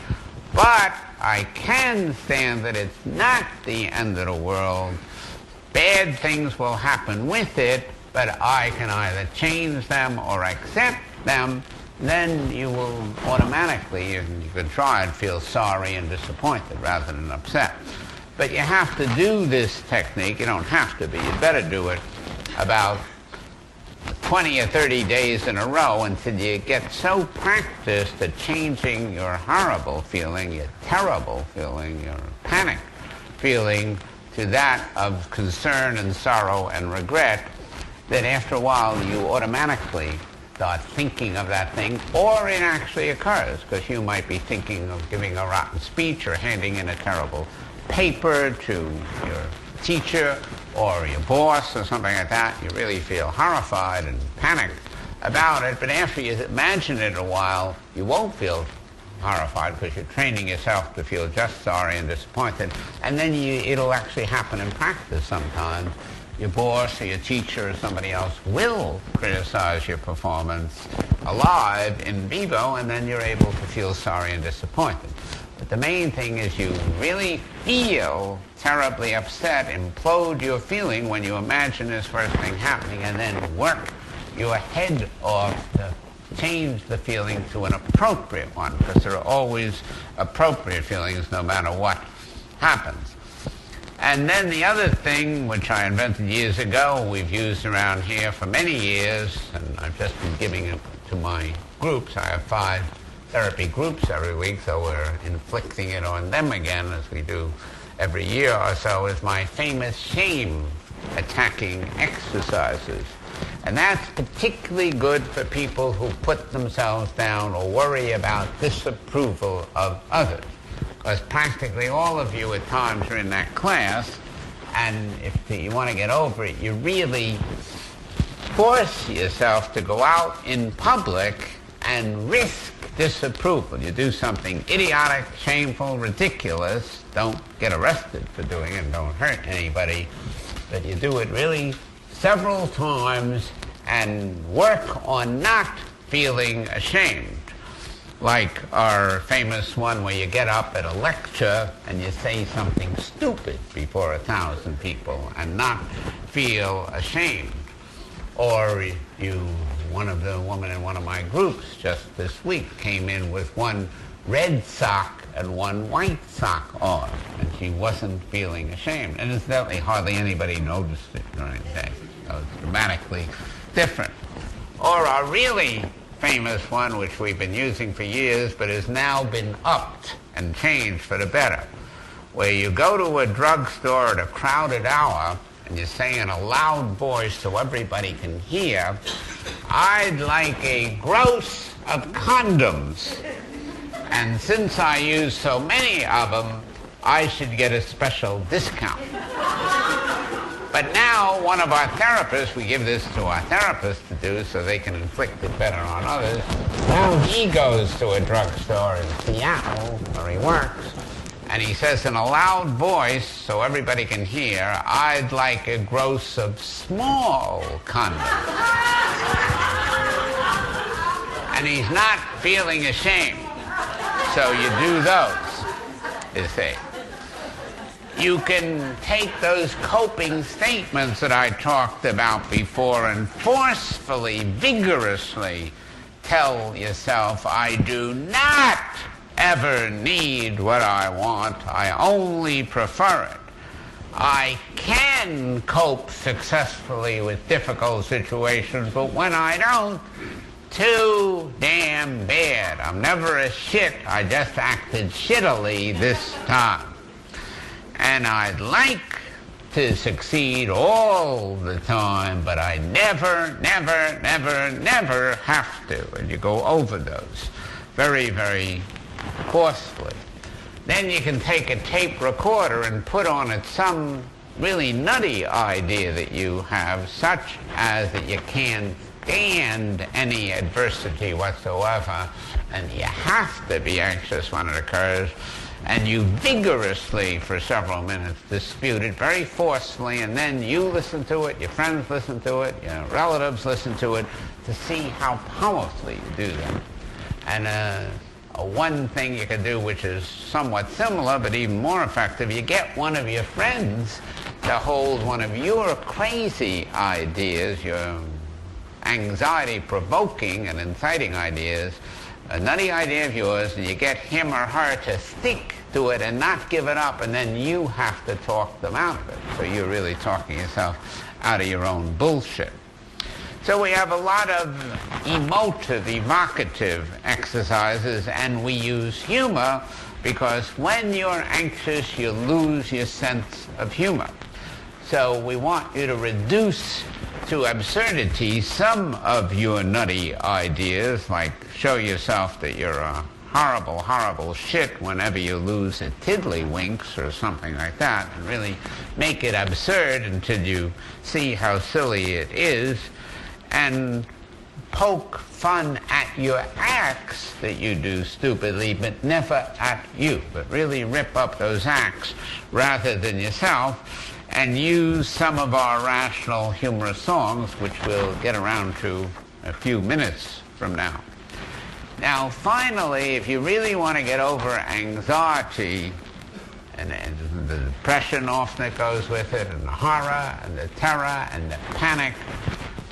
but I can stand that it's not the end of the world. Bad things will happen with it, but I can either change them or accept them. Then you will automatically, you can try and feel sorry and disappointed rather than upset. But you have to do this technique. You don't have to, but you better do it about 20 or 30 days in a row until you get so practiced at changing your horrible feeling, your terrible feeling, your panic feeling, to that of concern and sorrow and regret, that after a while you automatically start thinking of that thing, or it actually occurs, because you might be thinking of giving a rotten speech or handing in a terrible paper to your teacher or your boss or something like that. You really feel horrified and panicked about it, but after you imagine it a while, you won't feel horrified because you're training yourself to feel just sorry and disappointed, and then it'll actually happen in practice sometimes. Your boss or your teacher or somebody else will criticize your performance alive, in vivo, and then you're able to feel sorry and disappointed. But the main thing is you really feel terribly upset, implode your feeling when you imagine this first thing happening, and then work your head off to change the feeling to an appropriate one, because there are always appropriate feelings no matter what happens. And then the other thing, which I invented years ago, we've used around here for many years, and I've just been giving it to my groups. I have 5 therapy groups every week, so we're inflicting it on them again, as we do every year or so, is my famous shame attacking exercises. And that's particularly good for people who put themselves down or worry about disapproval of others. because practically all of you at times are in that class, and if you want to get over it, you really force yourself to go out in public and risk disapproval. You do something idiotic, shameful, ridiculous. Don't get arrested for doing it, don't hurt anybody, but you do it really several times and work on not feeling ashamed. Like our famous one where you get up at a lecture and you say something stupid before 1,000 people and not feel ashamed. Or one of the women in one of my groups just this week came in with one red sock and one white sock on, and she wasn't feeling ashamed. And incidentally, hardly anybody noticed it during the day. It was dramatically different. Or our really famous one, which we've been using for years, but has now been upped and changed for the better, where you go to a drugstore at a crowded hour and you say in a loud voice so everybody can hear, "I'd like a gross of condoms. And since I use so many of them, I should get a special discount." But now one of our therapists, we give this to our therapists to do so they can inflict it better on others. Now he goes to a drugstore in Seattle where he works, and he says in a loud voice so everybody can hear, "I'd like a gross of small condoms." And he's not feeling ashamed. So you do those, you see. You can take those coping statements that I talked about before and forcefully, vigorously tell yourself, "I do not ever need what I want. I only prefer it. I can cope successfully with difficult situations, but when I don't, too damn bad. I'm never a shit. I just acted shittily this time. And I'd like to succeed all the time, but I never, never, never, never have to." And you go over those very, very forcefully. Then you can take a tape recorder and put on it some really nutty idea that you have, such as that you can't stand any adversity whatsoever, and you have to be anxious when it occurs, and you vigorously for several minutes dispute it very forcefully, and then you listen to it, your friends listen to it, your relatives listen to it, to see how powerfully you do that. And one thing you can do, which is somewhat similar but even more effective, you get one of your friends to hold one of your crazy ideas, your anxiety-provoking and inciting ideas, a nutty idea of yours, and you get him or her to stick to it and not give it up, and then you have to talk them out of it. So you're really talking yourself out of your own bullshit. So we have a lot of emotive, evocative exercises, and we use humor because when you're anxious, you lose your sense of humor. So we want you to reduce to absurdity some of your nutty ideas, like show yourself that you're a horrible, horrible shit whenever you lose a tiddlywinks or something like that, and really make it absurd until you see how silly it is, and poke fun at your acts that you do stupidly, but never at you, but really rip up those acts rather than yourself, and use some of our rational, humorous songs, which we'll get around to a few minutes from now. Now, finally, if you really want to get over anxiety, and the depression often that goes with it, and the horror, and the terror, and the panic,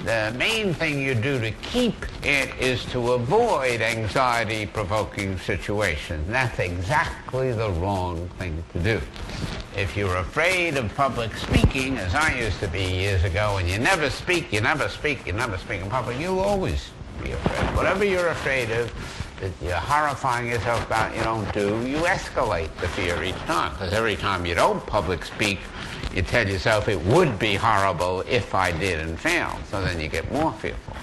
the main thing you do to keep it is to avoid anxiety-provoking situations. And that's exactly the wrong thing to do. If you're afraid of public speaking, as I used to be years ago, and you never speak, you never speak, you never speak in public, you'll always be afraid. Whatever you're afraid of, that you're horrifying yourself about, you don't do, you escalate the fear each time. Because every time you don't public speak, you tell yourself it would be horrible if I did and failed. So then you get more fearful.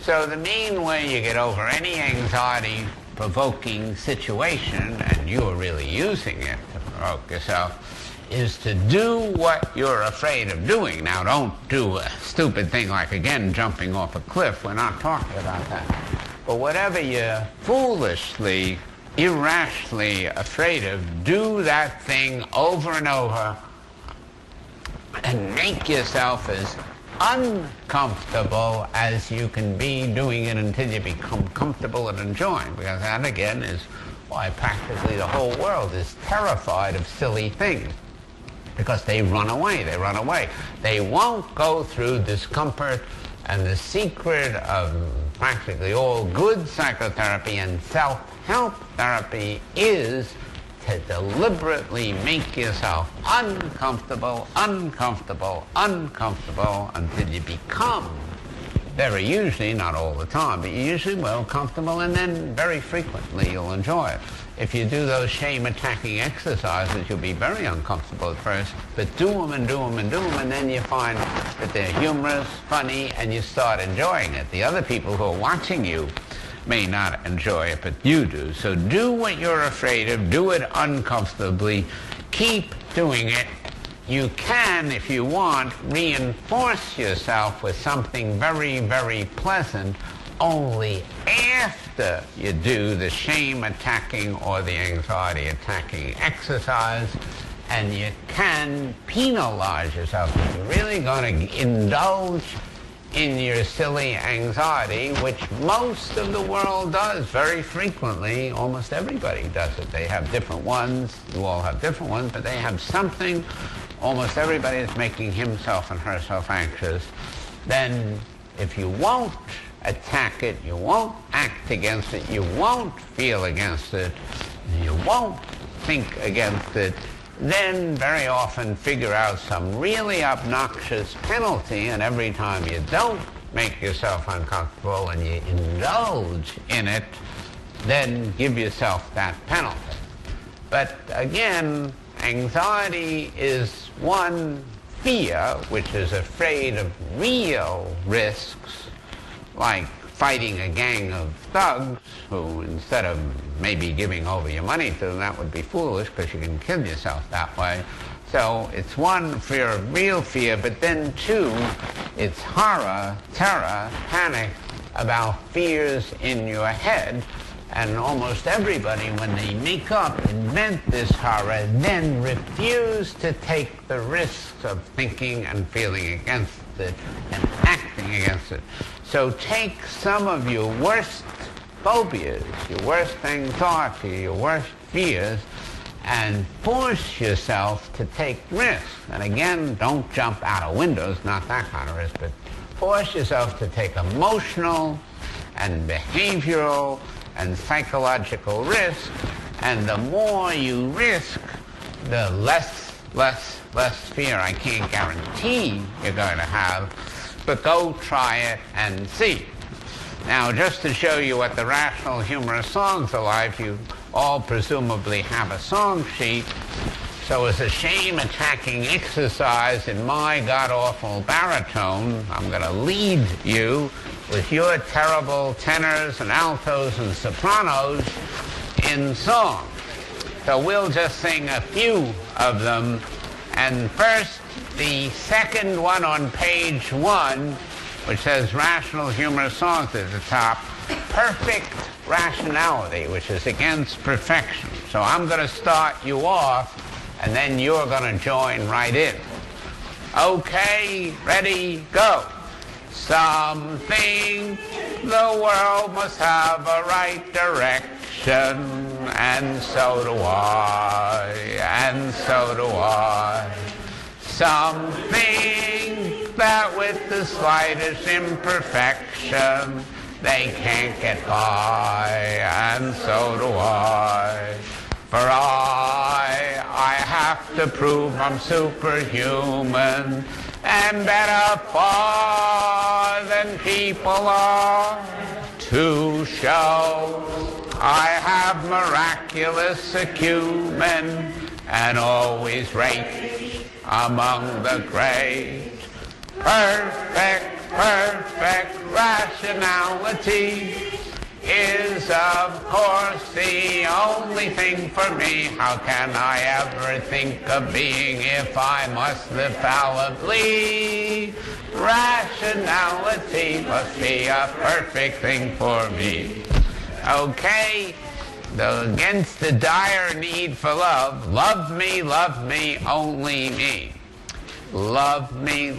So the main way you get over any anxiety provoking situation, and you're really using it to provoke yourself, is to do what you're afraid of doing. Now, don't do a stupid thing like, again, jumping off a cliff. We're not talking about that. But whatever you're foolishly, irrationally afraid of, do that thing over and over and make yourself as uncomfortable as you can be doing it until you become comfortable and enjoying. Because that, again, is why practically the whole world is terrified of silly things. Because they run away, they run away. They won't go through discomfort, and the secret of practically all good psychotherapy and self-help therapy is to deliberately make yourself uncomfortable, uncomfortable, uncomfortable until you become very usually, not all the time, but you usually will, comfortable, and then very frequently you'll enjoy it. If you do those shame-attacking exercises, you'll be very uncomfortable at first, but do them and do them and do them, and then you find that they're humorous, funny, and you start enjoying it. The other people who are watching you may not enjoy it, but you do. So do what you're afraid of, do it uncomfortably, keep doing it. You can, if you want, reinforce yourself with something very, very pleasant only after you do the shame-attacking or the anxiety-attacking exercise, and you can penalize yourself. If you're really going to indulge in your silly anxiety, which most of the world does very frequently, almost everybody does it. They have different ones, you all have different ones, but they have something. Almost everybody is making himself and herself anxious. Then if you won't attack it, you won't act against it, you won't feel against it, you won't think against it, then very often figure out some really obnoxious penalty, and every time you don't make yourself uncomfortable and you indulge in it, then give yourself that penalty. But again, anxiety is one fear which is afraid of real risks, like fighting a gang of thugs who, instead of maybe giving over your money to them, that would be foolish because you can kill yourself that way. So it's one, fear of real fear, but then two, it's horror, terror, panic about fears in your head. And almost everybody, when they make up, invent this horror, then refuse to take the risks of thinking and feeling against it and acting against it. So take some of your worst phobias, your worst anxiety, your worst fears, and force yourself to take risks. And again, don't jump out of windows, not that kind of risk, but force yourself to take emotional and behavioral and psychological risk, and the more you risk, the less fear. I can't guarantee you're going to have, but go try it and see. Now, just to show you what the rational humorous songs are like, you all presumably have a song sheet. So as a shame-attacking exercise in my god-awful baritone, I'm going to lead you with your terrible tenors and altos and sopranos in song. So we'll just sing a few of them. And first, the second one on page 1, which says rational humorous songs at the top, perfect rationality, which is against perfection. So I'm going to start you off, and then you're going to join right in. Okay, ready, go. Some think the world must have a right direction, and so do I, and so do I. Some think that with the slightest imperfection, they can't get by, and so do I. For I have to prove I'm superhuman and better far than people are, to show I have miraculous acumen and always rate among the great. Perfect rationality is of course the only thing for me. How can I ever think of being if I must live fallibly? Rationality must be a perfect thing for me. Okay, against the dire need for love, love me, only me. Love me,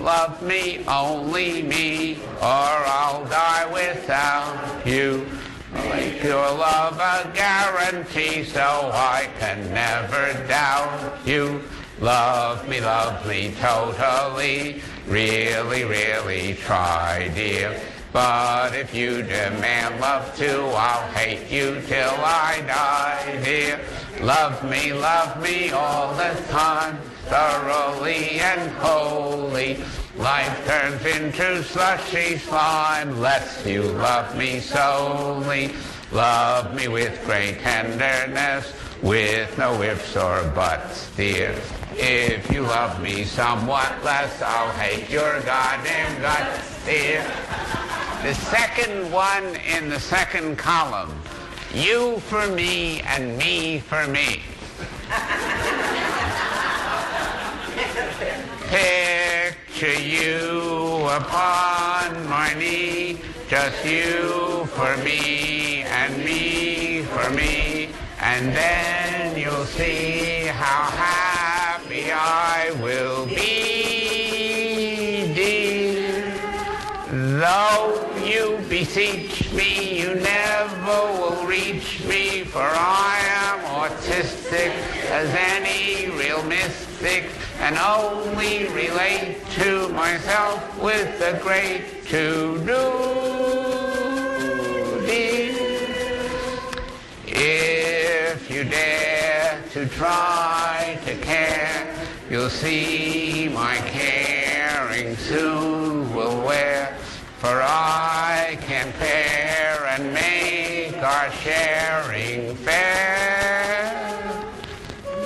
only me, or I'll die without you. Make your love a guarantee so I can never doubt you. Love me, totally, really try, dear. But if you demand love too, I'll hate you till I die, dear. Love me all the time, thoroughly and wholly. Life turns into slushy slime, lets you love me solely. Love me with great tenderness, with no ifs or buts, dear. If you love me somewhat less, I'll hate your goddamn guts, dear. The second one in the second column, you for me and me for me. Picture you upon my knee, just you for me and me for me, and then you'll see how happy I will be, dear. Though you beseech me, you never will reach me, for I am autistic as any real mystic, and only relate to myself with a great to-do, dear. If you dare to try to care, you'll see my caring soon will wear, for I can pair and make our sharing fair.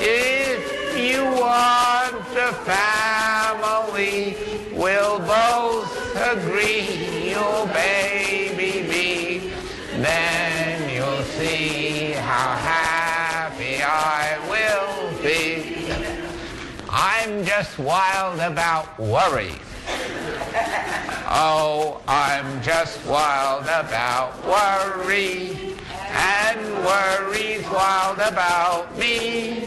If you want a family, we'll both agree you'll baby me. Then you'll see how happy I will be. I'm just wild about worry. Oh, I'm just wild about worry, and worry's wild about me.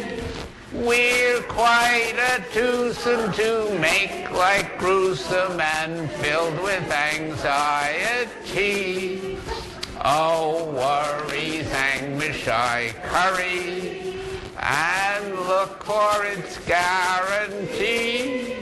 We're quite a twosome to make, like gruesome and filled with anxiety. Oh, worry's anguish I curry, and look for its guarantee.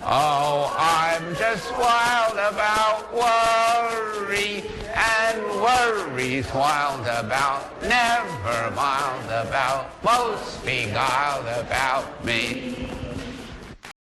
Oh, I'm just wild about worry, and worry's wild about, never mild about, most beguiled about me.